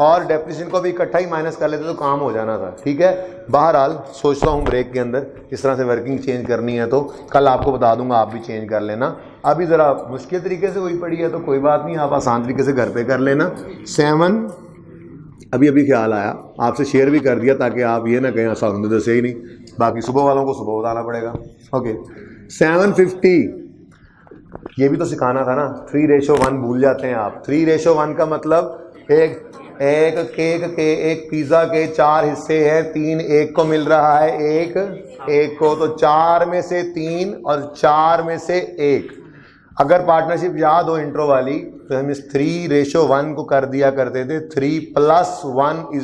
और डेप्रिसिएशन को भी इकट्ठा ही माइनस कर लेते तो काम हो जाना था, ठीक है। बहरहाल सोचता हूँ ब्रेक के अंदर इस तरह से वर्किंग चेंज करनी है तो कल आपको बता दूंगा, आप भी चेंज कर लेना। अभी ज़रा मुश्किल तरीके से हुई पड़ी है तो कोई बात नहीं, आप आसान तरीके से घर पे कर लेना। 7 अभी ख्याल आया, आपसे शेयर भी कर दिया ताकि आप ये ना कहें आसान तो सही नहीं, बाकी सुबह वालों को सुबह बताना पड़ेगा। ओके 750, ये भी तो सिखाना था ना। 3:1 भूल जाते हैं आप। 3:1 का मतलब एक केक के, एक पिज़्ज़ा के 4 हिस्से हैं, 3 एक को मिल रहा है, एक को, तो 4 में से 3 और 4 में से 1। अगर पार्टनरशिप याद हो इंट्रो वाली, तो हम इस 3:1 को कर दिया करते थे 3 + 1 =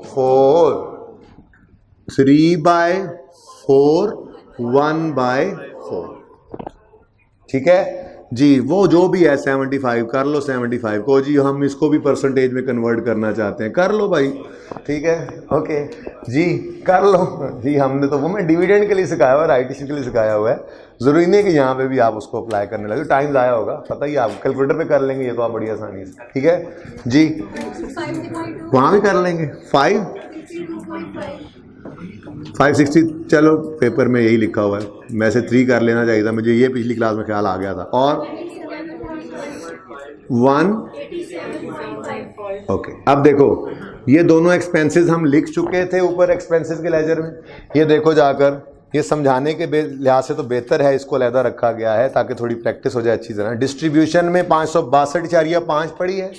4। 3/4 1/4, ठीक है जी। वो जो भी है 75 कर लो, 75 को जी हम इसको भी परसेंटेज में कन्वर्ट करना चाहते हैं, कर लो भाई, ठीक है। ओके जी कर लो जी। हमने तो वो मैं डिविडेंड के लिए सिखाया हुआ है, राइटेशन के लिए सिखाया हुआ है। ज़रूरी नहीं कि यहाँ पे भी आप उसको अप्लाई करने लगे, टाइम ज़ाया होगा, पता ही आप कैलकुलेटर पे कर लेंगे ये तो आप बड़ी आसानी से, ठीक है जी। वहाँ भी कर लेंगे 560, चलो पेपर में यही लिखा हुआ है, मैं से 3 कर लेना चाहिए था मुझे, ये पिछली क्लास में ख्याल आ गया था। और 1 ओके। अब देखो ये दोनों एक्सपेंसेस हम लिख चुके थे ऊपर एक्सपेंसेस के लेजर में, ये देखो जाकर, ये समझाने के लिहाज से तो बेहतर है इसको अलहदा रखा गया है ताकि थोड़ी प्रैक्टिस हो जाए अच्छी तरह। डिस्ट्रीब्यूशन में 562.5 पड़ी है,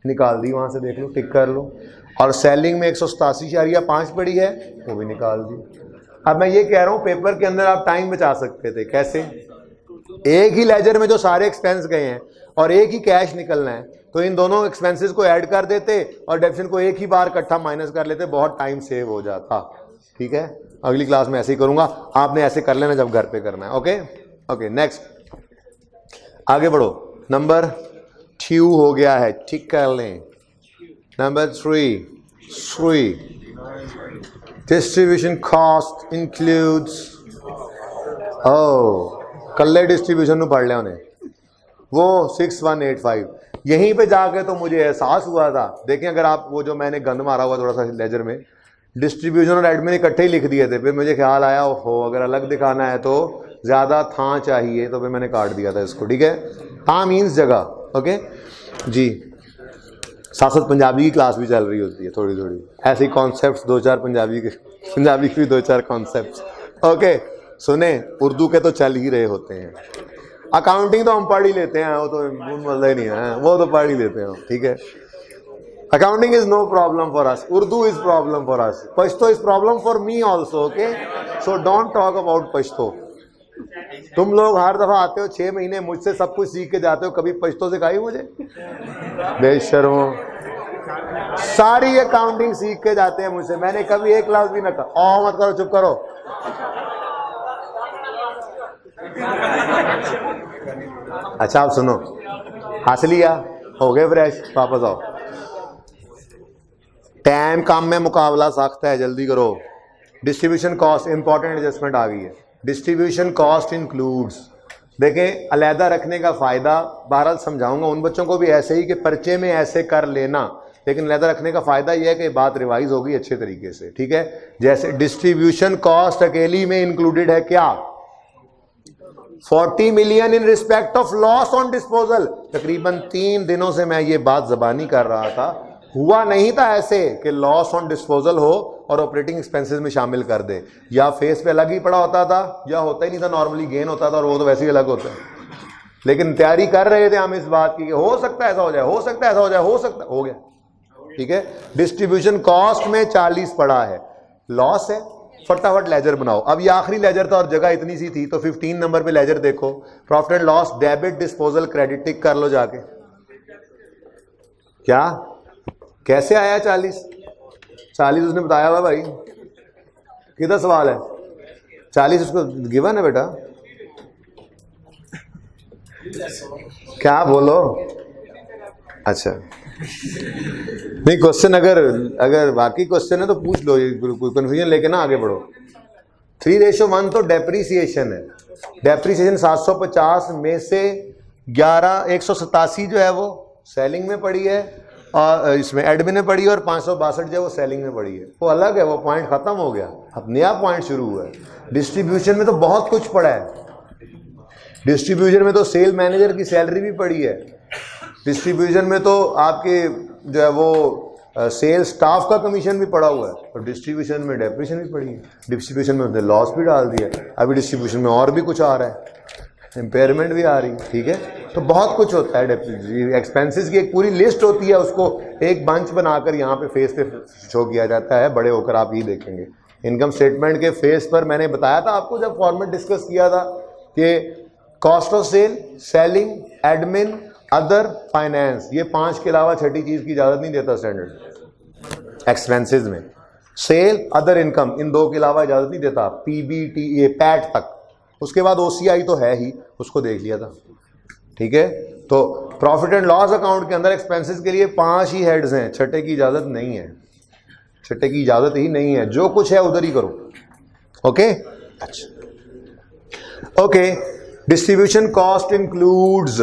निकाल दी वहाँ से, देख लो, टिक कर लो। और सेलिंग में 187.5 पड़ी है, वो भी निकाल दी। अब मैं ये कह रहा हूँ पेपर के अंदर आप टाइम बचा सकते थे, कैसे? एक ही लेजर में जो सारे एक्सपेंस गए हैं और एक ही कैश निकलना है, तो इन दोनों एक्सपेंसेस को ऐड कर देते और डेप्रिसिएशन को एक ही बार इकट्ठा माइनस कर लेते, बहुत टाइम सेव हो जाता, ठीक है। अगली क्लास में ऐसे ही करूंगा, आपने ऐसे कर लेना जब घर पे करना है। ओके ओके नेक्स्ट, आगे बढ़ो। नंबर 2 हो गया है, ठीक कर लें। नंबर 3 डिस्ट्रीब्यूशन कॉस्ट इंक्लूड्स, कल्ले डिस्ट्रीब्यूशन पढ़ लें उन्हें, वो 6185। यहीं पे जाके तो मुझे एहसास हुआ था, देखें अगर आप वो जो मैंने गंद मारा हुआ थोड़ा सा लेजर में, डिस्ट्रीब्यूशन और एडमिन इकट्ठे ही लिख दिए थे, फिर मुझे ख्याल आया ओहो अगर अलग दिखाना है तो ज़्यादा था चाहिए, तो फिर मैंने काट दिया था इसको, ठीक है। था मीन्स जगह, ओके जी। साथ साथ पंजाबी की क्लास भी चल रही होती है थोड़ी थोड़ी, ऐसे कॉन्सेप्ट्स 2-4 पंजाबी की भी 2-4 कॉन्सेप्ट्स, ओके। सुने, उर्दू के तो चल ही रहे होते हैं, अकाउंटिंग तो हम पढ़ ही लेते हैं, वो तो मतलब ही नहीं है, वो तो पढ़ ही लेते हैं, ठीक है। Accounting is no problem for us. Urdu is problem for us. Pashto is problem for me also. Okay, so don't talk about Pashto. तुम लोग हर दफा आते हो 6 महीने मुझसे सब कुछ सीख के जाते हो, कभी पश्तो सिखाई मुझे? बेशर्मो, सारी अकाउंटिंग सीख के जाते हैं मुझसे, मैंने कभी एक क्लास भी ना कहा ओ मत करो, चुप करो। अच्छा आप सुनो, हंस लिया, हो गए फ्रेश, वापस आओ। टाइम कम में मुकाबला सख्त है, जल्दी करो। डिस्ट्रीब्यूशन कॉस्ट इंपॉर्टेंट एडजस्टमेंट आ गई है। डिस्ट्रीब्यूशन कॉस्ट इंक्लूड्स, देखें अलहदा रखने का फायदा बहरहाल समझाऊंगा उन बच्चों को भी ऐसे ही कि पर्चे में ऐसे कर लेना, लेकिन अलहदा रखने का फायदा यह है कि बात रिवाइज होगी अच्छे तरीके से, ठीक है। जैसे डिस्ट्रीब्यूशन कॉस्ट अकेली में इंक्लूडेड है क्या, 40 million in respect of loss on disposal. तकरीबन 3 दिनों से मैं ये बात जबानी कर रहा था, हुआ नहीं था ऐसे कि लॉस ऑन डिस्पोजल हो और ऑपरेटिंग एक्सपेंसेस में शामिल कर दे, या फेस पे अलग ही पड़ा होता था या होता ही नहीं था, नॉर्मली गेन होता था और वो तो वैसे ही अलग होता है। लेकिन तैयारी कर रहे थे हम इस बात की कि हो सकता है ऐसा हो जाए, हो सकता है ऐसा हो जाए, हो सकता हो गया, ठीक है। डिस्ट्रीब्यूशन कॉस्ट में 40 पड़ा है, लॉस है, फटाफट लेजर बनाओ। अब ये आखिरी लेजर था और जगह इतनी सी थी, तो 15 नंबर पे लेजर देखो, profit and loss debit disposal credit, tick कर लो जाके। क्या कैसे आया 40 उसने बताया हुआ भाई, किधर सवाल है? 40 उसको गिवन है बेटा, क्या बोलो? अच्छा नहीं, क्वेश्चन अगर बाकी क्वेश्चन है तो पूछ लो, कोई कंफ्यूजन लेके ना आगे बढ़ो। 3:1 तो डेप्रीसिएशन है, डेप्रीसिएशन 750 में से 187 जो है वो सेलिंग में पड़ी है और इसमें एडमिन में पड़ी है, और 562 जो है वो सेलिंग में पड़ी है, वो अलग है, वो पॉइंट खत्म हो गया, अब नया पॉइंट शुरू हुआ है। डिस्ट्रीब्यूशन में तो बहुत कुछ पड़ा है, डिस्ट्रीब्यूशन में तो सेल मैनेजर की सैलरी भी पड़ी है, डिस्ट्रीब्यूशन में तो आपके जो है वो सेल स्टाफ का कमीशन भी पड़ा हुआ है, और डिस्ट्रीब्यूशन में डेप्रीसिएशन भी पड़ी है, डिस्ट्रीब्यूशन में उसने लॉस भी डाल दिया, अभी डिस्ट्रीब्यूशन में और भी कुछ आ रहा है, इम्पेयरमेंट भी आ रही है, ठीक है। तो बहुत कुछ होता है, एक्सपेंसेस की एक पूरी लिस्ट होती है, उसको एक बंच बनाकर यहाँ पे फेस पे शो किया जाता है, बड़े होकर आप ये देखेंगे। इनकम स्टेटमेंट के फेस पर मैंने बताया था आपको जब फॉर्मेट डिस्कस किया था कि cost of sale, selling, admin, other, finance, ये 5 के अलावा छठी चीज की इजाजत नहीं देता स्टैंडर्ड एक्सपेंसेस में। सेल, अदर इनकम, इन 2 के अलावा इजाजत नहीं देता, पीबीटी, ये पैट तक। उसके बाद ओसीआई तो है ही, उसको देख लिया था, ठीक है। तो प्रॉफिट एंड लॉस अकाउंट के अंदर एक्सपेंसेस के लिए 5 ही हेड्स हैं, छठे की इजाजत नहीं है, छठे की इजाजत ही नहीं है, जो कुछ है उधर ही करो, ओके। अच्छा okay, distribution cost includes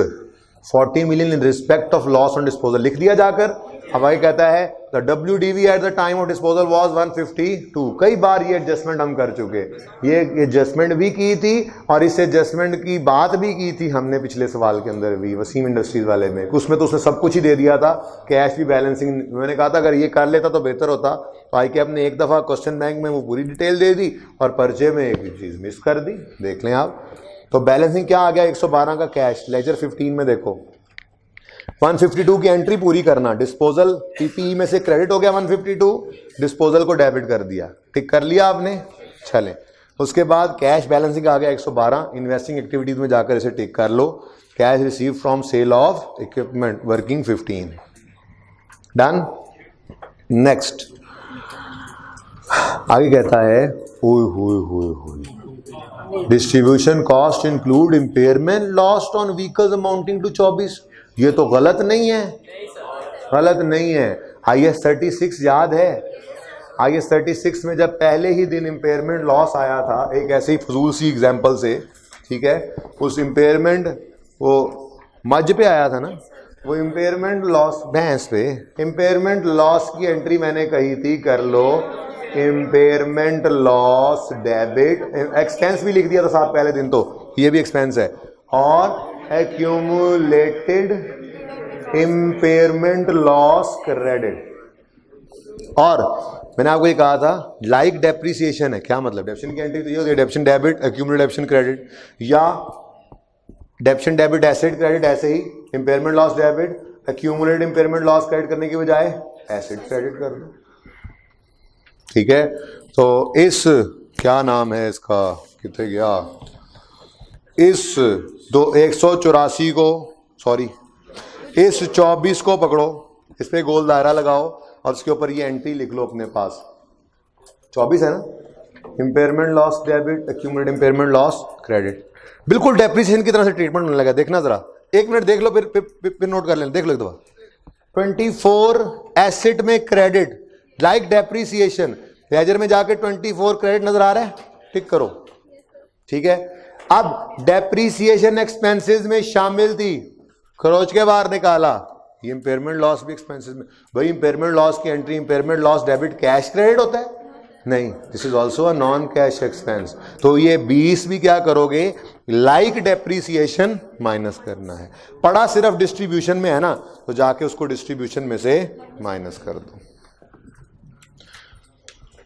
40 million in respect of loss on disposal, लिख दिया जाकर। अब आगे कहता है the WDV at the time of disposal was 152। कई बार ये एडजस्टमेंट हम कर चुके, ये एडजस्टमेंट भी की थी और इस एडजस्टमेंट की बात भी की थी हमने पिछले सवाल के अंदर भी, वसीम इंडस्ट्रीज वाले में। उसमें तो उसने सब कुछ ही दे दिया था, कैश भी, बैलेंसिंग। मैंने कहा था अगर ये कर लेता तो बेहतर होता, तो आई के अपने एक दफ़ा क्वेश्चन बैंक में वो पूरी डिटेल दे दी और पर्चे में एक चीज़ मिस कर दी, देख लें आप। तो बैलेंसिंग क्या आ गया, 112 का कैश, लेजर 15 में देखो 152 की एंट्री पूरी करना, डिस्पोजल पीपीई में से क्रेडिट हो गया 152, डिस्पोजल को डेबिट कर दिया, टिक कर लिया आपने, चले। उसके बाद कैश बैलेंसिंग आ गया 112, इन्वेस्टिंग एक्टिविटीज में जाकर इसे टिक कर लो, cash receive from sale of equipment working 15, done. Next आगे कहता है distribution cost include impairment lost on vehicles amounting to 24। ये तो गलत नहीं है, गलत नहीं है। IS 36 याद है, IS 36 में जब पहले ही दिन इम्पेयरमेंट लॉस आया था, एक ऐसे ही फजूल सी एग्जांपल से, ठीक है, उस इम्पेयरमेंट वो मज पे आया था ना, वो इम्पेयरमेंट लॉस भैंस पे, इम्पेयरमेंट लॉस की एंट्री मैंने कही थी कर लो, इम्पेयरमेंट लॉस डेबिट, एक्सपेंस भी लिख दिया था साथ पहले दिन, तो ये भी एक्सपेंस है, और एक्यूमुलेटेड इम्पेयरमेंट लॉस क्रेडिट। और मैंने आपको ये कहा था लाइक डेप्रीसिएशन है, क्या मतलब, डेप्शन की एंट्री तो ये होती है, depreciation debit, accumulated depreciation credit, या डेप्शन डेबिट एसेट क्रेडिट, ऐसे ही impairment loss debit, accumulated impairment loss credit करने की बजाय एसेट क्रेडिट कर दो, ठीक है। तो इस क्या नाम है इसका, कितने गया, इस 184 को, सॉरी इस 24 को पकड़ो, इस पे गोल दायरा लगाओ और उसके ऊपर ये एंट्री लिख लो अपने पास। 24 है ना, impairment loss debit, accumulated impairment loss credit, बिल्कुल डेप्रिसिएशन की तरह से ट्रीटमेंट होने लगा। देखना जरा, 1 मिनट देख लो, फिर नोट कर लेना, देख लो एक दफा। 24 एसेट में क्रेडिट लाइक डेप्रिसिएशन, लेजर में जाके 24 क्रेडिट नजर आ रहा है, टिक करो, ठीक है। अब डेप्रिसिएशन एक्सपेंसेस में शामिल थी, खरोच के बाहर निकाला, ये इंपेयरमेंट लॉस भी एक्सपेंसेस में। भाई इंपेयरमेंट लॉस की entry, impairment loss debit cash credit होता है? नहीं, this is also a non cash expense. तो ये 20 भी क्या करोगे, लाइक डेप्रिसिएशन माइनस करना है। पड़ा सिर्फ डिस्ट्रीब्यूशन में है ना, तो जाके उसको डिस्ट्रीब्यूशन में से माइनस कर दो।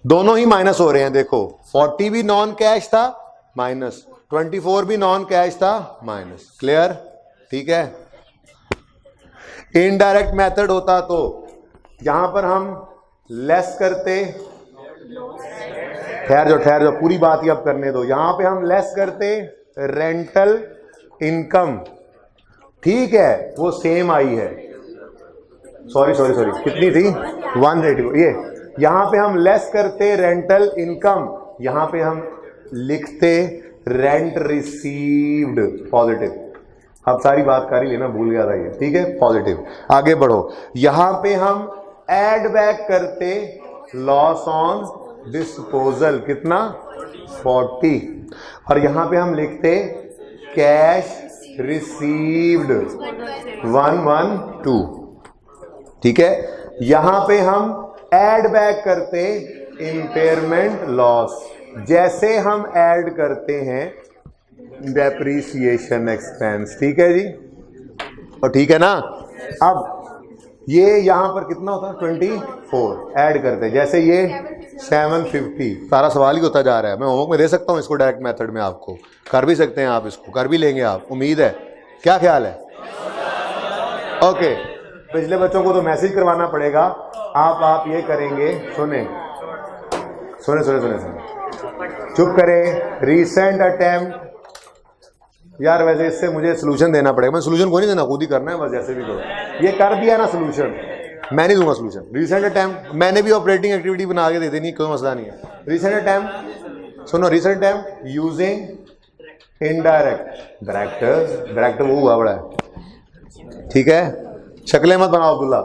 दोनों ही माइनस हो रहे हैं, देखो 40 भी नॉन कैश था माइनस, 24 भी नॉन कैश था माइनस। क्लियर? ठीक है। इनडायरेक्ट मेथड होता तो यहां पर हम लेस करते, ठहर जाओ पूरी बात ही अब करने दो। यहां पे हम लेस करते रेंटल इनकम, ठीक है, वो सेम आई है, सॉरी कितनी थी 180। ये यहां पे हम लेस करते रेंटल इनकम, यहां पे हम लिखते रेंट रिसीव्ड पॉजिटिव। अब सारी बात कर ही लेना, भूल गया था ये, ठीक है, पॉजिटिव। आगे बढ़ो, यहां पे हम ऐड बैक करते लॉस ऑन डिस्पोजल, कितना 40, और यहां पे हम लिखते कैश रिसीव्ड 112, ठीक है। यहां पे हम ऐड बैक करते इंपेयरमेंट लॉस, जैसे हम ऐड करते हैं डेप्रीसिएशन एक्सपेंस, ठीक है जी, और ठीक है ना। अब ये यहां पर कितना होता है 24 ऐड करते, जैसे ये 750, सारा सवाल ही होता जा रहा है। मैं होमवर्क में दे सकता हूं इसको डायरेक्ट मेथड में, आपको कर भी सकते हैं, आप इसको कर भी लेंगे आप, उम्मीद है। क्या ख्याल है? ओके, पिछले बच्चों को तो मैसेज करवाना पड़ेगा। आप ये करेंगे, सुने, चुप करें। रीसेंट अटेम्प्ट, यार वैसे इससे मुझे सोल्यूशन देना पड़ेगा, मैं सोल्यूशन को नहीं देना, खुद ही करना है बस, जैसे भी करो। ये कर दिया ना सोल्यूशन, मैं नहीं दूंगा सोल्यूशन। रीसेंट अटेम्प्ट मैंने भी ऑपरेटिंग एक्टिविटी बना के दे देनी, कोई मसला नहीं है। रीसेंट अटेम्प्ट, सुनो, recent attempt using indirect, director वो हुआ बड़ा है, ठीक है, शक्लें मत बनाओ अब्दुल्ला।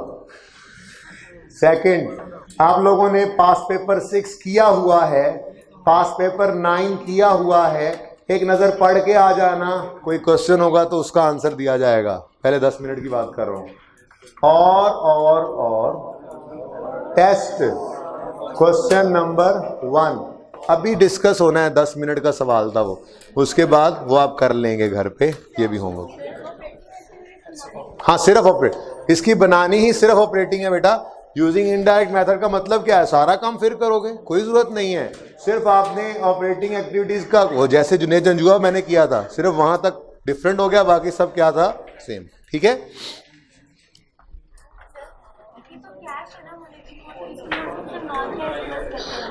सेकंड, आप लोगों ने पास पेपर 6 किया हुआ है, पास पेपर 9 किया हुआ है, एक नजर पढ़ के आ जाना, कोई क्वेश्चन होगा तो उसका आंसर दिया जाएगा। पहले 10 मिनट की बात कर रहा हूं। और टेस्ट क्वेश्चन नंबर 1 अभी डिस्कस होना है, 10 मिनट का सवाल था वो, उसके बाद वो आप कर लेंगे घर पे, ये भी होमवर्क। हाँ, सिर्फ ऑपरेट, इसकी बनानी ही सिर्फ ऑपरेटिंग है बेटा। यूजिंग इनडायरेक्ट मेथड का मतलब क्या है, सारा काम फिर करोगे, कोई जरूरत नहीं है। सिर्फ आपने ऑपरेटिंग एक्टिविटीज का, वो जैसे जुनेद जंजुआ मैंने किया था, सिर्फ वहां तक डिफरेंट हो गया, बाकी सब क्या था, सेम, ठीक है।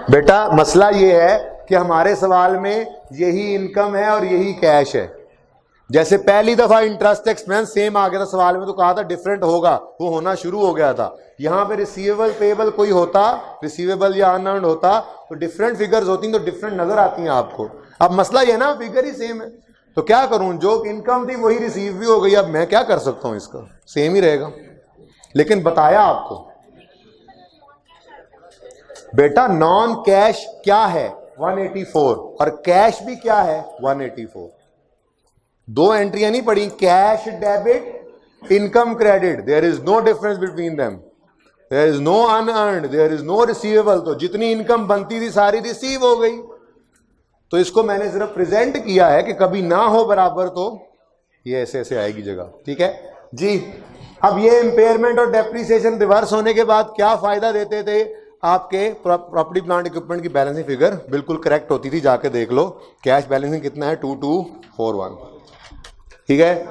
बेटा मसला ये है कि हमारे सवाल में यही इनकम है और यही कैश है। जैसे पहली दफा इंटरेस्ट एक्सपेंस सेम आ गया था सवाल में, तो कहा था डिफरेंट होगा, वो होना शुरू हो गया था। यहां पे रिसीवेबल पेबल कोई होता, रिसीवेबल या अनअर्न्ड होता, तो डिफरेंट फिगर्स होती तो डिफरेंट नजर आती हैं आपको। अब मसला ये ना, फिगर ही सेम है, तो क्या करूं, जो इनकम थी वही रिसीव भी हो गई, अब मैं क्या कर सकता हूं, इसका सेम ही रहेगा। लेकिन बताया आपको बेटा, नॉन कैश क्या है 184, और कैश भी क्या है 184। दो एंट्रियां नहीं पड़ी, cash debit, income credit, there is no difference between them, there is no unearned, there is no receivable. तो जितनी इनकम बनती थी सारी रिसीव हो गई। तो इसको मैंने सिर्फ प्रेजेंट किया है कि कभी ना हो बराबर, तो ये ऐसे ऐसे आएगी जगह, ठीक है जी। अब ये इंपेयरमेंट और डेप्रिसिएशन रिवर्स होने के बाद क्या फायदा देते थे, आपके प्रॉपर्टी प्लांट इक्विपमेंट की बैलेंसिंग फिगर बिल्कुल करेक्ट होती थी, जाके देख लो। कैश बैलेंसिंग कितना है 2241, ठीक है,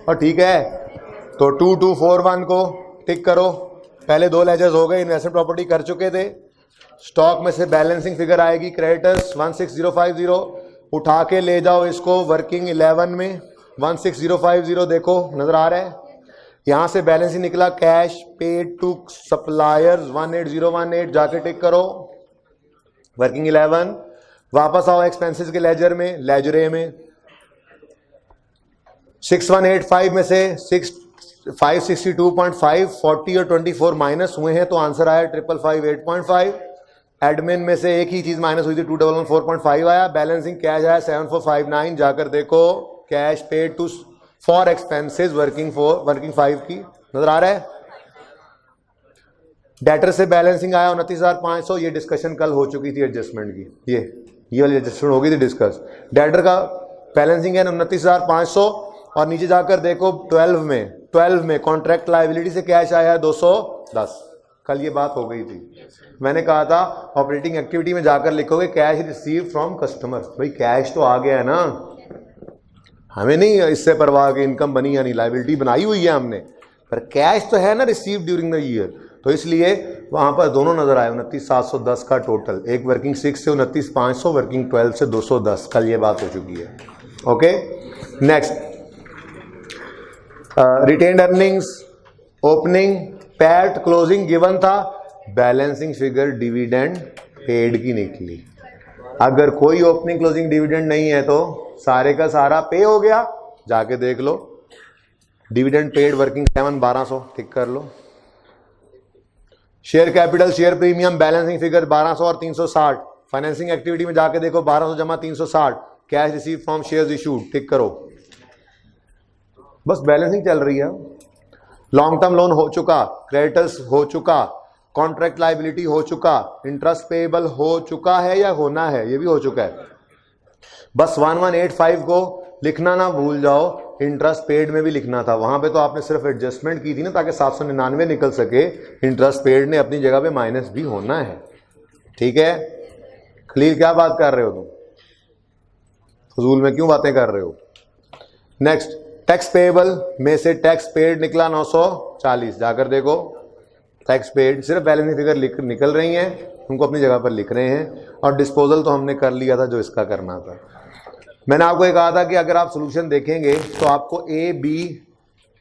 और ठीक है, तो 2241 को टिक करो। पहले 2 लेजर्स हो गए, इन्वेस्टमेंट प्रॉपर्टी कर चुके थे। स्टॉक में से बैलेंसिंग फिगर आएगी क्रेडिटर्स 16050, उठा के ले जाओ इसको वर्किंग 11 में, 16050 देखो नजर आ रहा है। यहां से बैलेंसिंग निकला कैश पेड टू सप्लायर्स 18018, जाके टिक करो वर्किंग 11। वापस आओ एक्सपेंसेस के लेजर में, लेजर ए में 6185 में से 562.5 40 और 24 माइनस हुए हैं तो आंसर आया 555 एडमिन में से एक ही चीज माइनस हुई थी 2114.5 आया। बैलेंसिंग कैश आया 7459, जाकर देखो cash paid to for expenses working 5 की नजर आ रहा है। डेटर से बैलेंसिंग आया 29,500, ये डिस्कशन कल हो चुकी थी एडजस्टमेंट की, ये वाली एडजस्टमेंट हो गई थी डिस्कस। डेटर का बैलेंसिंग है 29,500 और नीचे जाकर देखो 12 में कॉन्ट्रैक्ट लायबिलिटी से कैश आया है 210। कल ये बात हो गई थी, मैंने कहा था ऑपरेटिंग एक्टिविटी में जाकर लिखोगे कैश रिसीव फ्रॉम कस्टमर। भाई कैश तो आ गया है ना, हमें नहीं इससे परवाह कि इनकम बनी या नहीं, लायबिलिटी बनाई हुई है हमने, पर कैश तो है ना रिसीव ड्यूरिंग द ईयर, तो इसलिए वहां पर दोनों नजर आए 29,710 का टोटल, एक वर्किंग 6 से 29,500, वर्किंग 12 से 210। कल ये बात हो चुकी है। Okay next, retained earnings opening PAT closing given था, बैलेंसिंग फिगर डिविडेंड पेड की निकली। अगर कोई ओपनिंग क्लोजिंग डिविडेंड नहीं है तो सारे का सारा पे हो गया, जाके देख लो डिविडेंड पेड वर्किंग 7 1200 टिक कर लो। Share capital share premium balancing figure 1200 और 360, फाइनेंसिंग एक्टिविटी में जाके देखो 1200 जमा 360, cash receive from shares issued tick करो, बस बैलेंसिंग चल रही है। लॉन्ग टर्म लोन हो चुका, क्रेडिटर्स हो चुका, कॉन्ट्रैक्ट लायबिलिटी हो चुका, इंटरेस्ट पेएबल हो चुका है या होना है, ये भी हो चुका है। बस 1185 को लिखना ना भूल जाओ, इंटरेस्ट पेड में भी लिखना था, वहां पे तो आपने सिर्फ एडजस्टमेंट की थी ना ताकि 799 निकल सके, इंटरेस्ट पेड ने अपनी जगह पे माइनस भी होना है। ठीक है क्लियर, क्या बात कर रहे हो तुम, फजूल में क्यों बातें कर रहे हो। नेक्स्ट, टैक्स पेएबल में से टैक्स पेड निकला 940, जाकर देखो टैक्स पेड, सिर्फ बैलेंसिंग फिगर निकल रही हैं, उनको अपनी जगह पर लिख रहे हैं। और डिस्पोजल तो हमने कर लिया था जो इसका करना था। मैंने आपको ये कहा था कि अगर आप सोल्यूशन देखेंगे तो आपको ए बी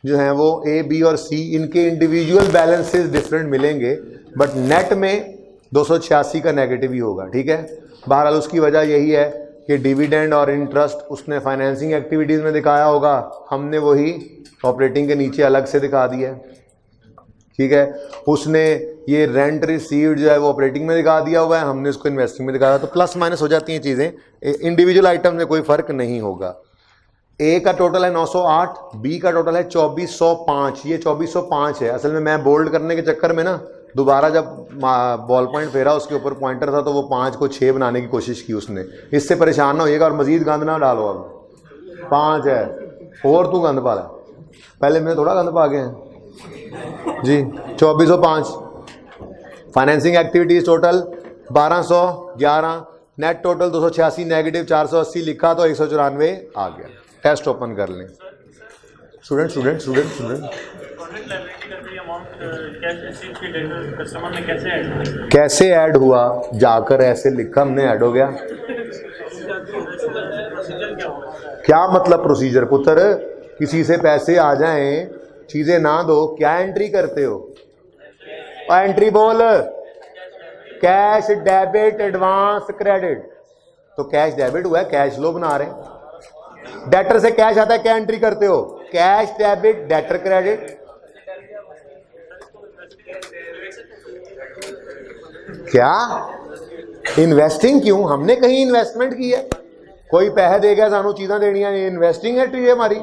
जो है वो ए बी और सी इनके इंडिविजुअल बैलेंसेस डिफरेंट मिलेंगे, बट नेट में 286 का नेगेटिव ही होगा। ठीक है, बहरहाल उसकी वजह यही है कि डिविडेंड और इंटरेस्ट उसने फाइनेंसिंग एक्टिविटीज़ में दिखाया होगा, हमने वही ऑपरेटिंग के नीचे अलग से दिखा दिया। ठीक है, उसने ये रेंट रिसीव्ड जो है वो ऑपरेटिंग में दिखा दिया हुआ है, हमने इसको इन्वेस्टिंग में दिखाया, तो प्लस माइनस हो जाती हैं चीज़ें, इंडिविजुअल आइटम में कोई फर्क नहीं होगा। ए का टोटल है 908, बी का टोटल है 2405, ये 2405 है। असल में मैं बोल्ड करने के चक्कर में ना दोबारा जब बॉल पॉइंट फेरा उसके ऊपर पॉइंटर था तो वो 5 को 6 बनाने की कोशिश की उसने, इससे परेशान ना होइएगा और मजीद गंद ना डालो। अब 5 है और तू गंद पाला, पहले मैं थोड़ा गंद पा गए हैं जी। 2405 financing activities total 1211, net total 286, negative 480 लिखा तो 194 आ गया। टेस्ट ओपन कर लें स्टूडेंट कैसे ऐड हुआ, जाकर ऐसे लिखा हमने ऐड हो गया। क्या मतलब प्रोसीजर पुत्र, किसी से पैसे आ जाएं चीजें ना दो, क्या एंट्री करते हो? एंट्री बोल, कैश डेबिट एडवांस क्रेडिट, तो कैश डेबिट हुआ है, कैश लो बना रहे हैं। डेटर से कैश आता है, क्या एंट्री करते हो? Cash debit debtor credit. क्या इन्वेस्टिंग क्यों? हमने कहीं इन्वेस्टमेंट की है? कोई पैसे देगा सानू चीज़ां देनियां, इन्वेस्टिंग है ये हमारी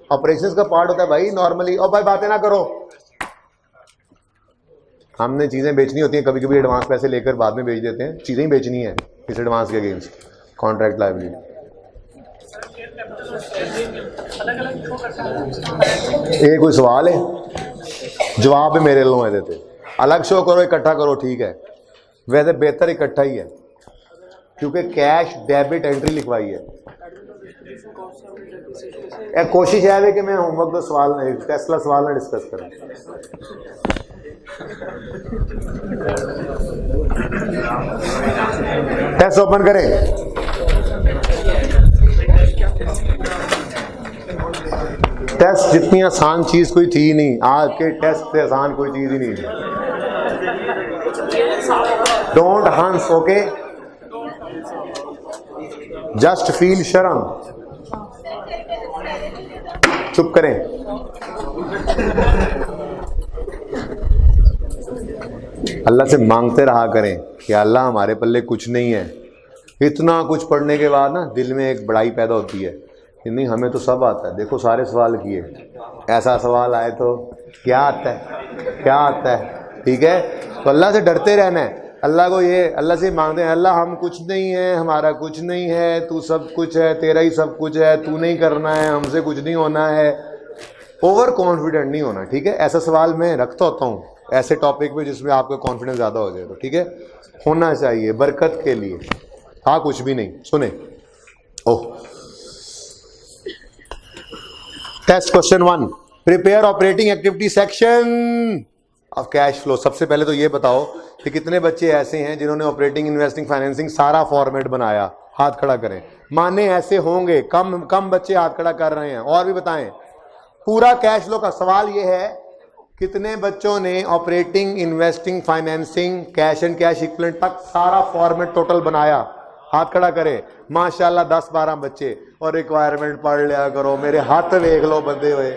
ऑपरेशंस का पार्ट होता है भाई नॉर्मली। और भाई बातें ना करो, हमने चीज़ें बेचनी होती हैं, कभी कभी एडवांस पैसे लेकर बाद में बेच देते हैं, चीज़ें ही बेचनी है इस एडवांस के अगेंस्ट कॉन्ट्रैक्ट लायबिलिटी। ये कोई सवाल है? जवाब है मेरे लोगों देते, अलग शो करो इकट्ठा करो, ठीक है, वैसे बेहतर इकट्ठा ही है क्योंकि कैश डेबिट एंट्री लिखवाई है। कोशिश है कि मैं होमवर्क तो सवाल नहीं, फैसला सवाल ना डिस्कस करूं। टेस्ट ओपन करें। टेस्ट जितनी आसान चीज कोई थी नहीं, आज के टेस्ट से आसान कोई चीज ही नहीं थी। डोंट हंस, ओके, जस्ट फील शर्म, चुप करें। अल्लाह से मांगते रहा करें कि अल्लाह हमारे पल्ले कुछ नहीं है। इतना कुछ पढ़ने के बाद ना दिल में एक बड़ाई पैदा होती है कि नहीं हमें तो सब आता है। देखो सारे सवाल किए, ऐसा सवाल आए तो क्या आता है, क्या आता है, ठीक है। तो अल्लाह से डरते रहना है। अल्लाह को ये, अल्लाह से मांगते हैं अल्लाह हम कुछ नहीं है, हमारा कुछ नहीं है, तू सब कुछ है, तेरा ही सब कुछ है, तू नहीं करना है, हमसे कुछ नहीं होना है। ओवर कॉन्फिडेंट नहीं होना, ठीक है। ऐसा सवाल मैं रखता होता हूँ ऐसे टॉपिक पे जिसमें आपका कॉन्फिडेंस ज़्यादा हो जाए, तो ठीक है, होना चाहिए बरकत के लिए। हाँ कुछ भी नहीं, सुने। ओह, test question 1, prepare operating activity section of cash flow. सबसे पहले तो ये बताओ कि कितने बच्चे ऐसे हैं जिन्होंने ऑपरेटिंग, इन्वेस्टिंग, फाइनेंसिंग सारा फॉर्मेट बनाया, हाथ खड़ा करें। माने ऐसे होंगे, कम बच्चे हाथ खड़ा कर रहे हैं। और भी बताएं, पूरा कैश फ्लो का सवाल ये है कितने बच्चों ने operating, investing, financing, cash and cash equivalent तक सारा फॉर्मेट टोटल बनाया, हाथ खड़ा करें। माशाल्लाह 10-12 बच्चे। और रिक्वायरमेंट पढ़ लिया करो, मेरे हाथ देख लो बंदे हुए।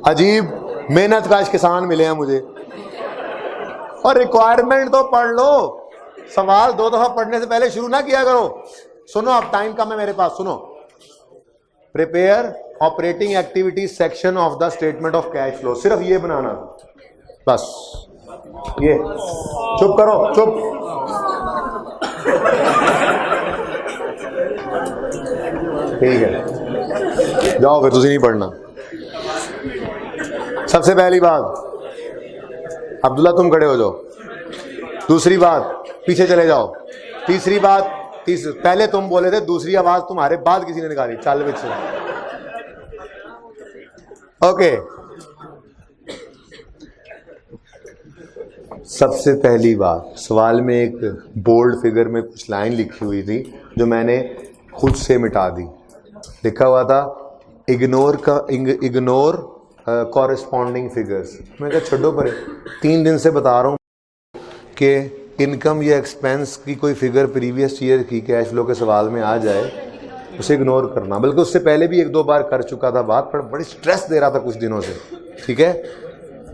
अजीब मेहनत काश किसान मिले हैं मुझे। और रिक्वायरमेंट तो पढ़ लो, सवाल 2 दफा पढ़ने से पहले शुरू ना किया करो। सुनो, अब टाइम कम है मेरे पास, सुनो। Prepare operating activity section of the statement of cash flow, सिर्फ ये बनाना बस। ये चुप करो, चुप। ठीक है, जाओ फिर, तुझे नहीं पढ़ना। सबसे पहली बात, अब्दुल्ला तुम खड़े हो जाओ। दूसरी बात, पीछे चले जाओ। तीसरी बात, पहले तुम बोले थे, दूसरी आवाज तुम्हारे बाद किसी ने निकाली। चल पीछे, ओके। सबसे पहली बात, सवाल में एक बोल्ड फिगर में कुछ लाइन लिखी हुई थी जो मैंने खुद से मिटा दी। लिखा हुआ था इग्नोर कॉरेस्पॉन्डिंग फिगर्स। मैं कहा छोड़ो परे, 3 दिन से बता रहा हूँ कि इनकम या एक्सपेंस की कोई फिगर प्रीवियस ईयर की कैश फ्लो के सवाल में आ जाए, उसे इग्नोर करना। बल्कि उससे पहले भी 1-2 बार कर चुका था बात, पर बड़ी स्ट्रेस दे रहा था कुछ दिनों से, ठीक है।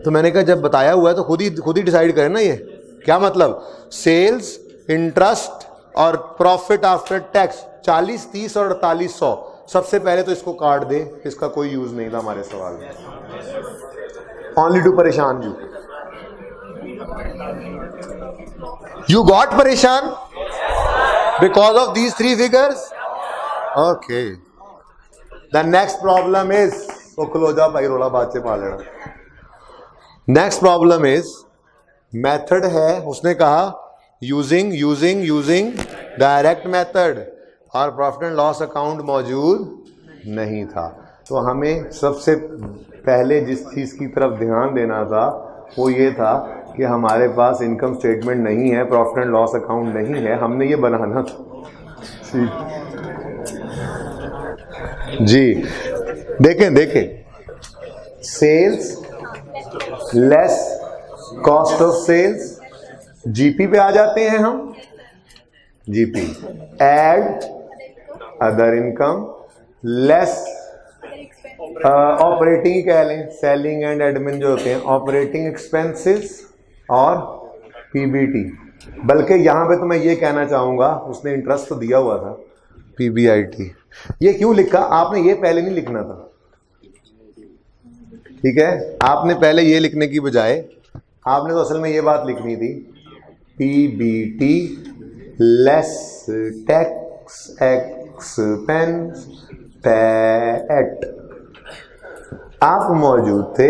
तो मैंने कहा जब बताया हुआ है तो खुद ही डिसाइड करें ना। ये क्या मतलब, सेल्स, इंटरेस्ट और प्रॉफिट आफ्टर टैक्स 40, 30 और 4800। सबसे पहले तो इसको काट दे, इसका कोई यूज नहीं था हमारे सवाल में। ओनली टू परेशान you got परेशान because of these 3 figures? Okay. The next problem is, तो खलो जा भाई, रोला बात से पा लेना। नेक्स्ट प्रॉब्लम इज, मेथड है, उसने कहा यूजिंग डायरेक्ट मेथड, और प्रॉफिट एंड लॉस अकाउंट मौजूद नहीं था। तो हमें सबसे पहले जिस चीज़ की तरफ ध्यान देना था वो ये था कि हमारे पास इनकम स्टेटमेंट नहीं है, प्रॉफिट एंड लॉस अकाउंट नहीं है, हमने ये बनाना था जी। देखें, sales less cost of sales, GP पे आ जाते हैं हम। GP add other income less operating ही कह लें, सेलिंग एंड एडमिन जो होते हैं, ऑपरेटिंग एक्सपेंसेस और पीबीटी। बल्कि यहाँ पे तो मैं ये कहना चाहूँगा, उसने इंटरेस्ट तो दिया हुआ था, पीबीआईटी। ये क्यों लिखा आपने, ये पहले नहीं लिखना था, ठीक है। आपने पहले ये लिखने की बजाय आपने तो असल में ये बात लिखनी थी, PBT less tax expense PAT. आप मौजूद थे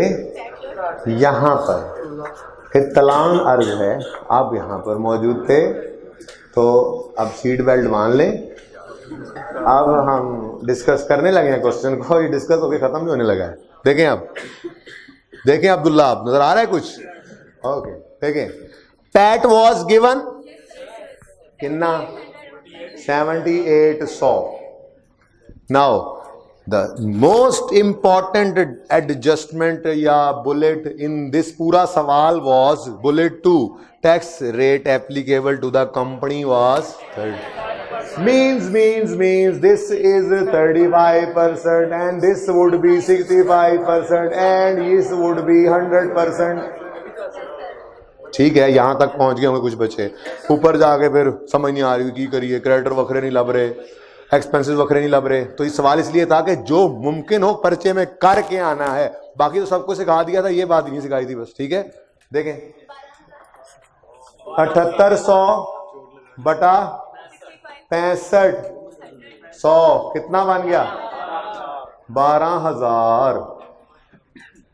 यहाँ पर, इत्तलान अर्ज है, आप यहाँ पर मौजूद थे। तो अब सीट बेल्ट बांध लें। अब हम डिस्कस करने लगे हैं क्वेश्चन को, ये डिस्कस होके खत्म भी होने लगा है। देखें अब्दुल्ला, आप नजर आ रहा है कुछ? ओके, देखें, पैट वॉज गिवन कितना, 7800। Now the most important adjustment या बुलेट इन दिस पूरा सवाल was bullet 2, tax rate applicable to the company was means this is 35% and this would be 65% and this would be 100%. ठीक है, यहां तक पहुंच गए होंगे कुछ बच्चे। ऊपर जाके फिर समझ नहीं आ रही की करिए, क्रेडिटर वखरे नहीं लब रहे, एक्सपेंसेस वखरे नहीं लब रहे। तो ये सवाल इसलिए था कि जो मुमकिन हो पर्चे में करके आना है, बाकी तो सबको सिखा दिया था, ये बात नहीं सिखाई थी बस। ठीक है, देखें 7800 बटा 65 100 कितना बन गया? 12,000।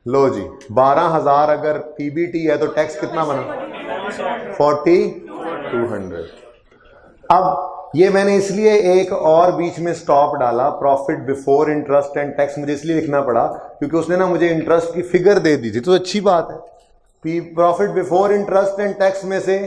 लो जी, 12,000 अगर पीबीटी है तो टैक्स कितना बना? 4200। अब ये मैंने इसलिए एक और बीच में स्टॉप डाला, profit before interest and tax, मुझे इसलिए लिखना पड़ा क्योंकि उसने ना मुझे इंटरेस्ट की फिगर दे दी थी, तो अच्छी बात है। Profit before interest and tax में से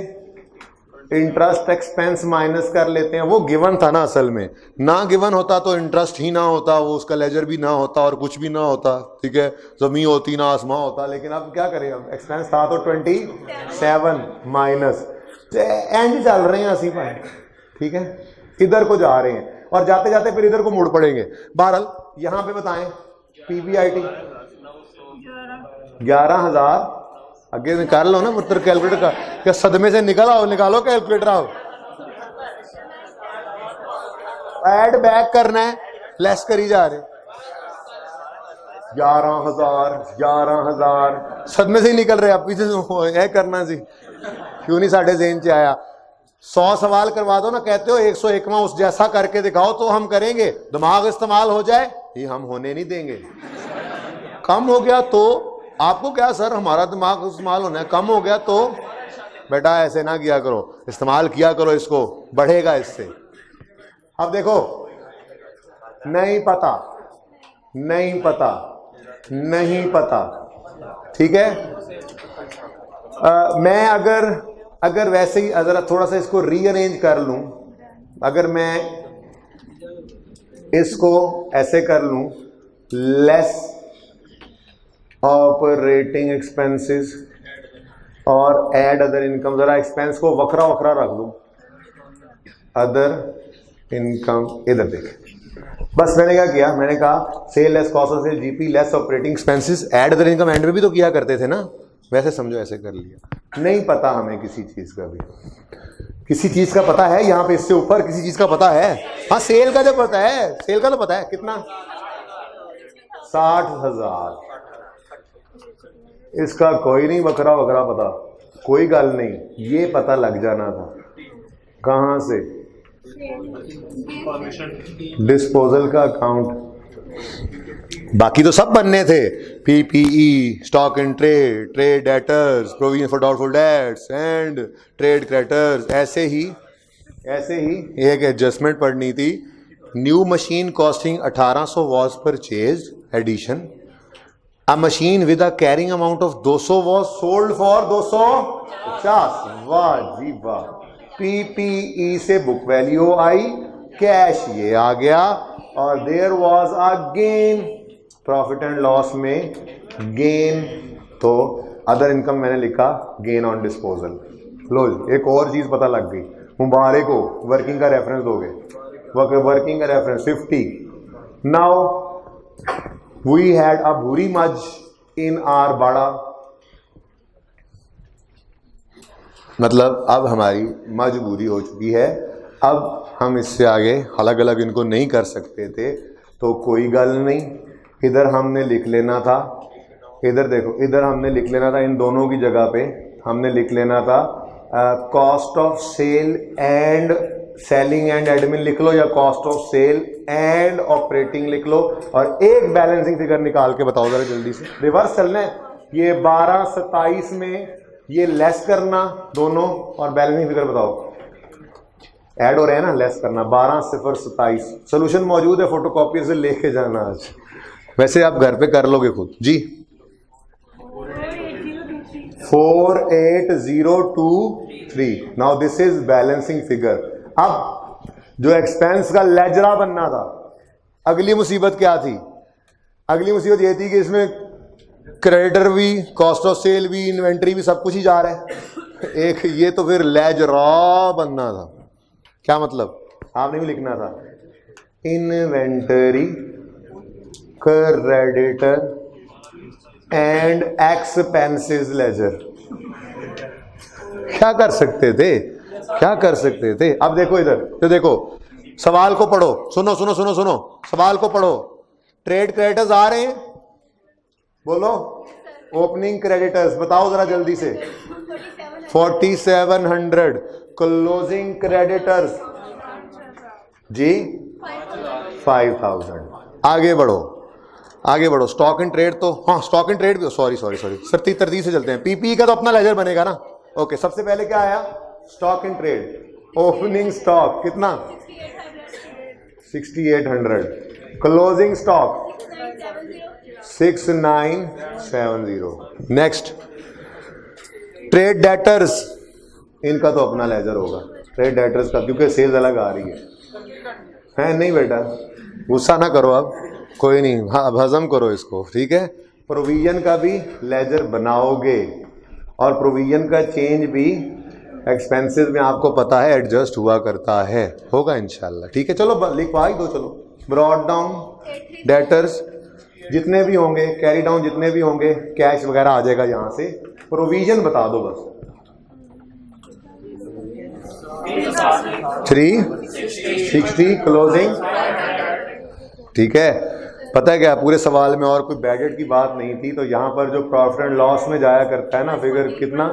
इंटरेस्ट एक्सपेंस माइनस कर लेते हैं, वो गिवन था ना असल में। ना गिवन होता तो इंटरेस्ट ही ना होता, वो उसका लेजर भी ना होता और कुछ भी ना होता। ठीक है, जमीन होती ना आसमां होता। लेकिन अब क्या करें, अब एक्सपेंस था तो 27 माइनस एंड चल रहे हैं असी भाई। ठीक है, इधर को जा रहे हैं और जाते जाते फिर इधर को मुड़ पड़ेंगे। बहरहाल यहां पे बताएं पीबीआईटी 11,000। आगे निकाल लो ना पुत्र कैलकुलेटर का, क्या सदमे से निकालो कैलकुलेटर आओ। ऐड बैक करना है, लेस करी जा रहे। 11,000 सदमे से ही निकल रहे, आप पीछे है करना जी, क्यों नहीं साढ़े ज़हन से आया। 100 सवाल करवा दो ना, कहते हो 101वां उस जैसा करके दिखाओ तो हम करेंगे। दिमाग इस्तेमाल हो जाए ये हम होने नहीं देंगे। कम हो गया तो आपको क्या सर, हमारा दिमाग इस्तेमाल होना है, कम हो गया तो बेटा ऐसे ना किया करो, इस्तेमाल किया करो, इसको बढ़ेगा इससे। अब देखो, नहीं पता नहीं पता नहीं पता, ठीक है। मैं अगर वैसे ही अगर थोड़ा सा इसको रीअरेंज कर लूं, अगर मैं इसको ऐसे कर लूं, लेस ऑपरेटिंग एक्सपेंसेस और ऐड अदर इनकम, जरा एक्सपेंस को वखरा वखरा रख दूं, अदर इनकम इधर देखें। बस मैंने क्या किया, मैंने कहा sale less cost of sale GP less operating expenses add other income, and में भी तो किया करते थे ना, वैसे समझो ऐसे कर लिया। नहीं पता हमें किसी चीज का भी, किसी चीज का पता है यहां पे, इससे ऊपर किसी चीज का पता है? हाँ सेल का जो पता है, सेल का तो पता है कितना, 60,000। इसका कोई नहीं वखरा वखरा पता, कोई गल नहीं, ये पता लग जाना था। कहां से? डिस्पोजल का अकाउंट, बाकी तो सब बनने थे, PPE, stock in trade, trade debtors, provision for doubtful debts and trade creditors. ऐसे ही एक एडजस्टमेंट पढ़नी थी। New machine costing 1800 was purchase addition, a machine with a carrying amount of 200 was sold for 250। वाह जी वाह। पीपीई से book value आई, cash ये आ गया, और there was a gain, profit and loss में गेन, तो अदर इनकम मैंने लिखा गेन ऑन डिस्पोजल। लो एक और चीज पता लग गई, मुबारक हो, वर्किंग का रेफरेंस दोगे, वर्किंग का reference 50। Now we had a भूरी मज इन आर बाड़ा, मतलब अब हमारी मजबूरी हो चुकी है, अब हम इससे आगे अलग अलग इनको नहीं कर सकते थे, तो कोई गल नहीं, इधर हमने लिख लेना था, इधर देखो, इधर हमने लिख लेना था, इन दोनों की जगह पे हमने लिख लेना था cost of sale and selling and admin लिख लो, या cost of sale and operating लिख लो, और एक बैलेंसिंग फिगर निकाल के बताओ जरा जल्दी से। रिवर्स चलना है, ये 1227 में ये लेस करना दोनों, और बैलेंसिंग फिगर बताओ, ऐड हो रहे हैं ना, लेस करना, 12,027। सोल्यूशन मौजूद है, फोटोकॉपी से लेके जाना आज, वैसे आप घर पे कर लोगे खुद जी। 48023। Now this is balancing figure. अब जो एक्सपेंस का लेजरा बनना था, अगली मुसीबत क्या थी? अगली मुसीबत ये थी कि इसमें क्रेडिटर भी, कॉस्ट ऑफ सेल भी, इन्वेंट्री भी, सब कुछ ही जा रहा है। एक ये तो फिर लेजरा बनना था। क्या मतलब? आपने भी लिखना था inventory, creditor and expenses ledger. क्या कर सकते थे, क्या कर सकते थे? अब देखो इधर, तो देखो सवाल को पढ़ो, सुनो सुनो सुनो सुनो, सवाल को पढ़ो। ट्रेड क्रेडिटर्स आ रहे हैं, बोलो। ओपनिंग क्रेडिटर्स बताओ जरा जल्दी से। 4700। क्लोजिंग क्रेडिटर्स जी 5000। आगे बढ़ो, आगे बढ़ो। स्टॉक एंड ट्रेड तो, हाँ स्टॉक एंड ट्रेड भी, सॉरी सॉरी सॉरी सर, तरतीब से चलते हैं। पीपी का तो अपना लेजर बनेगा ना। ओके, सबसे पहले क्या आया? Stock and trade. Opening stock कितना? 6800। Closing stock 6970। Next, trade debtors, इनका तो अपना लेजर होगा ट्रेड डेटर्स का, क्योंकि सेल्स अलग आ रही है नहीं बेटा, गुस्सा ना करो अब, कोई नहीं, हाँ अब हजम करो इसको, ठीक है। प्रोविजन का भी लेजर बनाओगे, और प्रोविजन का चेंज भी एक्सपेंसेस में आपको पता है एडजस्ट हुआ करता है, होगा इंशाल्लाह, ठीक है। चलो लिखवा ही दो, चलो। ब्रॉड डाउन डेटर्स जितने भी होंगे, कैरी डाउन जितने भी होंगे, कैश वगैरह आ जाएगा यहाँ से। प्रोविजन बता दो बस। 360 क्लोजिंग, ठीक है। पता है क्या, पूरे सवाल में और कोई बैगेट की बात नहीं थी, तो यहाँ पर जो प्रॉफिट एंड लॉस में जाया करता है ना फिगर, कितना,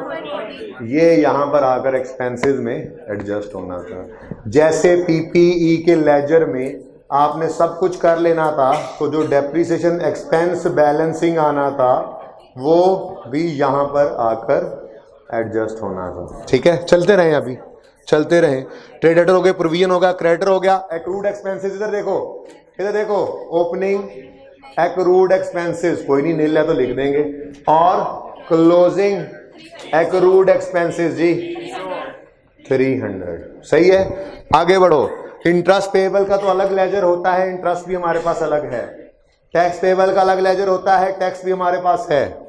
ये यहाँ पर आकर एक्सपेंसेस में एडजस्ट होना था। जैसे पीपीई के लेजर में आपने सब कुछ कर लेना था, तो जो डेप्रिसिएशन एक्सपेंस बैलेंसिंग आना था वो भी यहाँ पर आकर एडजस्ट होना था, ठीक है। चलते रहे, अभी चलते रहे। ट्रेडेटर हो गए, प्रोविजन होगा, क्रेडिटर हो गया, एक्रूड एक्सपेंसेस, इधर देखो, इधर देखो, ओपनिंग एक्रूड एक्सपेंसेस, कोई नहीं नील है तो लिख देंगे, और क्लोजिंग एक्रूड एक्सपेंसेस जी 300, सही है। आगे बढ़ो। इंटरेस्ट पेबल का तो अलग लेजर होता है, इंटरेस्ट भी हमारे पास अलग है। टैक्स पेबल का अलग लेजर होता है, टैक्स भी हमारे पास है।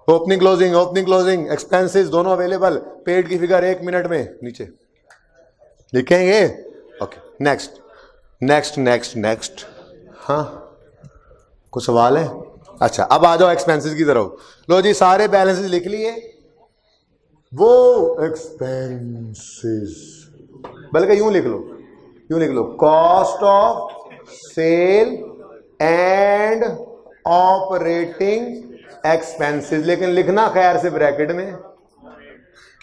ओपनिंग क्लोजिंग एक्सपेंसेस दोनों अवेलेबल। पेड की फिगर 1 मिनट में नीचे लिखेंगे। Okay, next. हाँ, कुछ सवाल है? अच्छा, अब आ जाओ एक्सपेंसेस की तरफ। लो जी, सारे बैलेंसेस लिख लिए। वो एक्सपेंसेस, बल्कि यूं लिख लो, cost of sale and operating expenses, लेकिन लिखना खैर से ब्रैकेट में,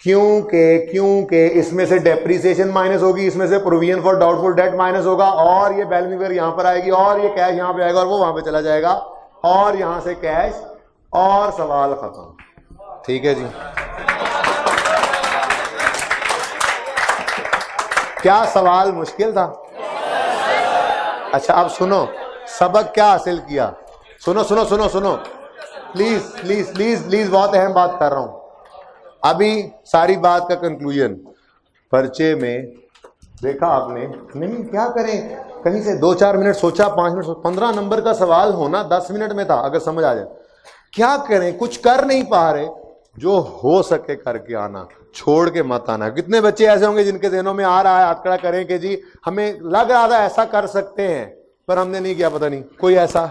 क्योंकि इसमें से डेप्रिसिएशन माइनस होगी, इसमें से provision for doubtful debt minus होगा, और ये बैलेंस फिगर यहां पर आएगी, और ये कैश यहां पे आएगा, और वो वहां पे चला जाएगा, और यहां से कैश, और सवाल खत्म, ठीक है जी। क्या सवाल मुश्किल था? अच्छा, अब सुनो, सबक क्या हासिल किया? सुनो, प्लीज, बहुत अहम बात कर रहा हूं अभी। सारी बात का कंक्लूजन पर्चे में देखा आपने? नहीं, क्या करें, कहीं से 2-4 मिनट सोचा, 5 मिनट सोचा, 15 नंबर का सवाल होना 10 मिनट में था, अगर समझ आ जाए। क्या करें, कुछ कर नहीं पा रहे, जो हो सके करके आना, छोड़ के मत आना। कितने बच्चे ऐसे होंगे जिनके ज़हनों में आ रहा है, हाथ खड़ा करें कि जी हमें लग रहा था ऐसा कर सकते हैं, पर हमने नहीं किया, पता नहीं कोई ऐसा,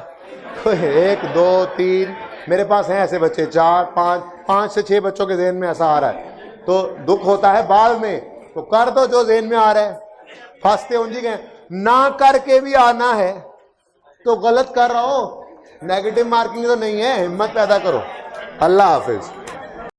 1 2 3 मेरे पास हैं ऐसे बच्चे, 4 5 से 6 बच्चों के ज़हन में ऐसा आ रहा है, तो दुख होता है बाद में। तो कर दो जो ज़हन में आ रहा है, फंसते उलझ गए। ना करके भी आना है तो गलत कर रहा हो, नेगेटिव मार्किंग तो नहीं है, हिम्मत पैदा करो। अल्लाह हाफिज।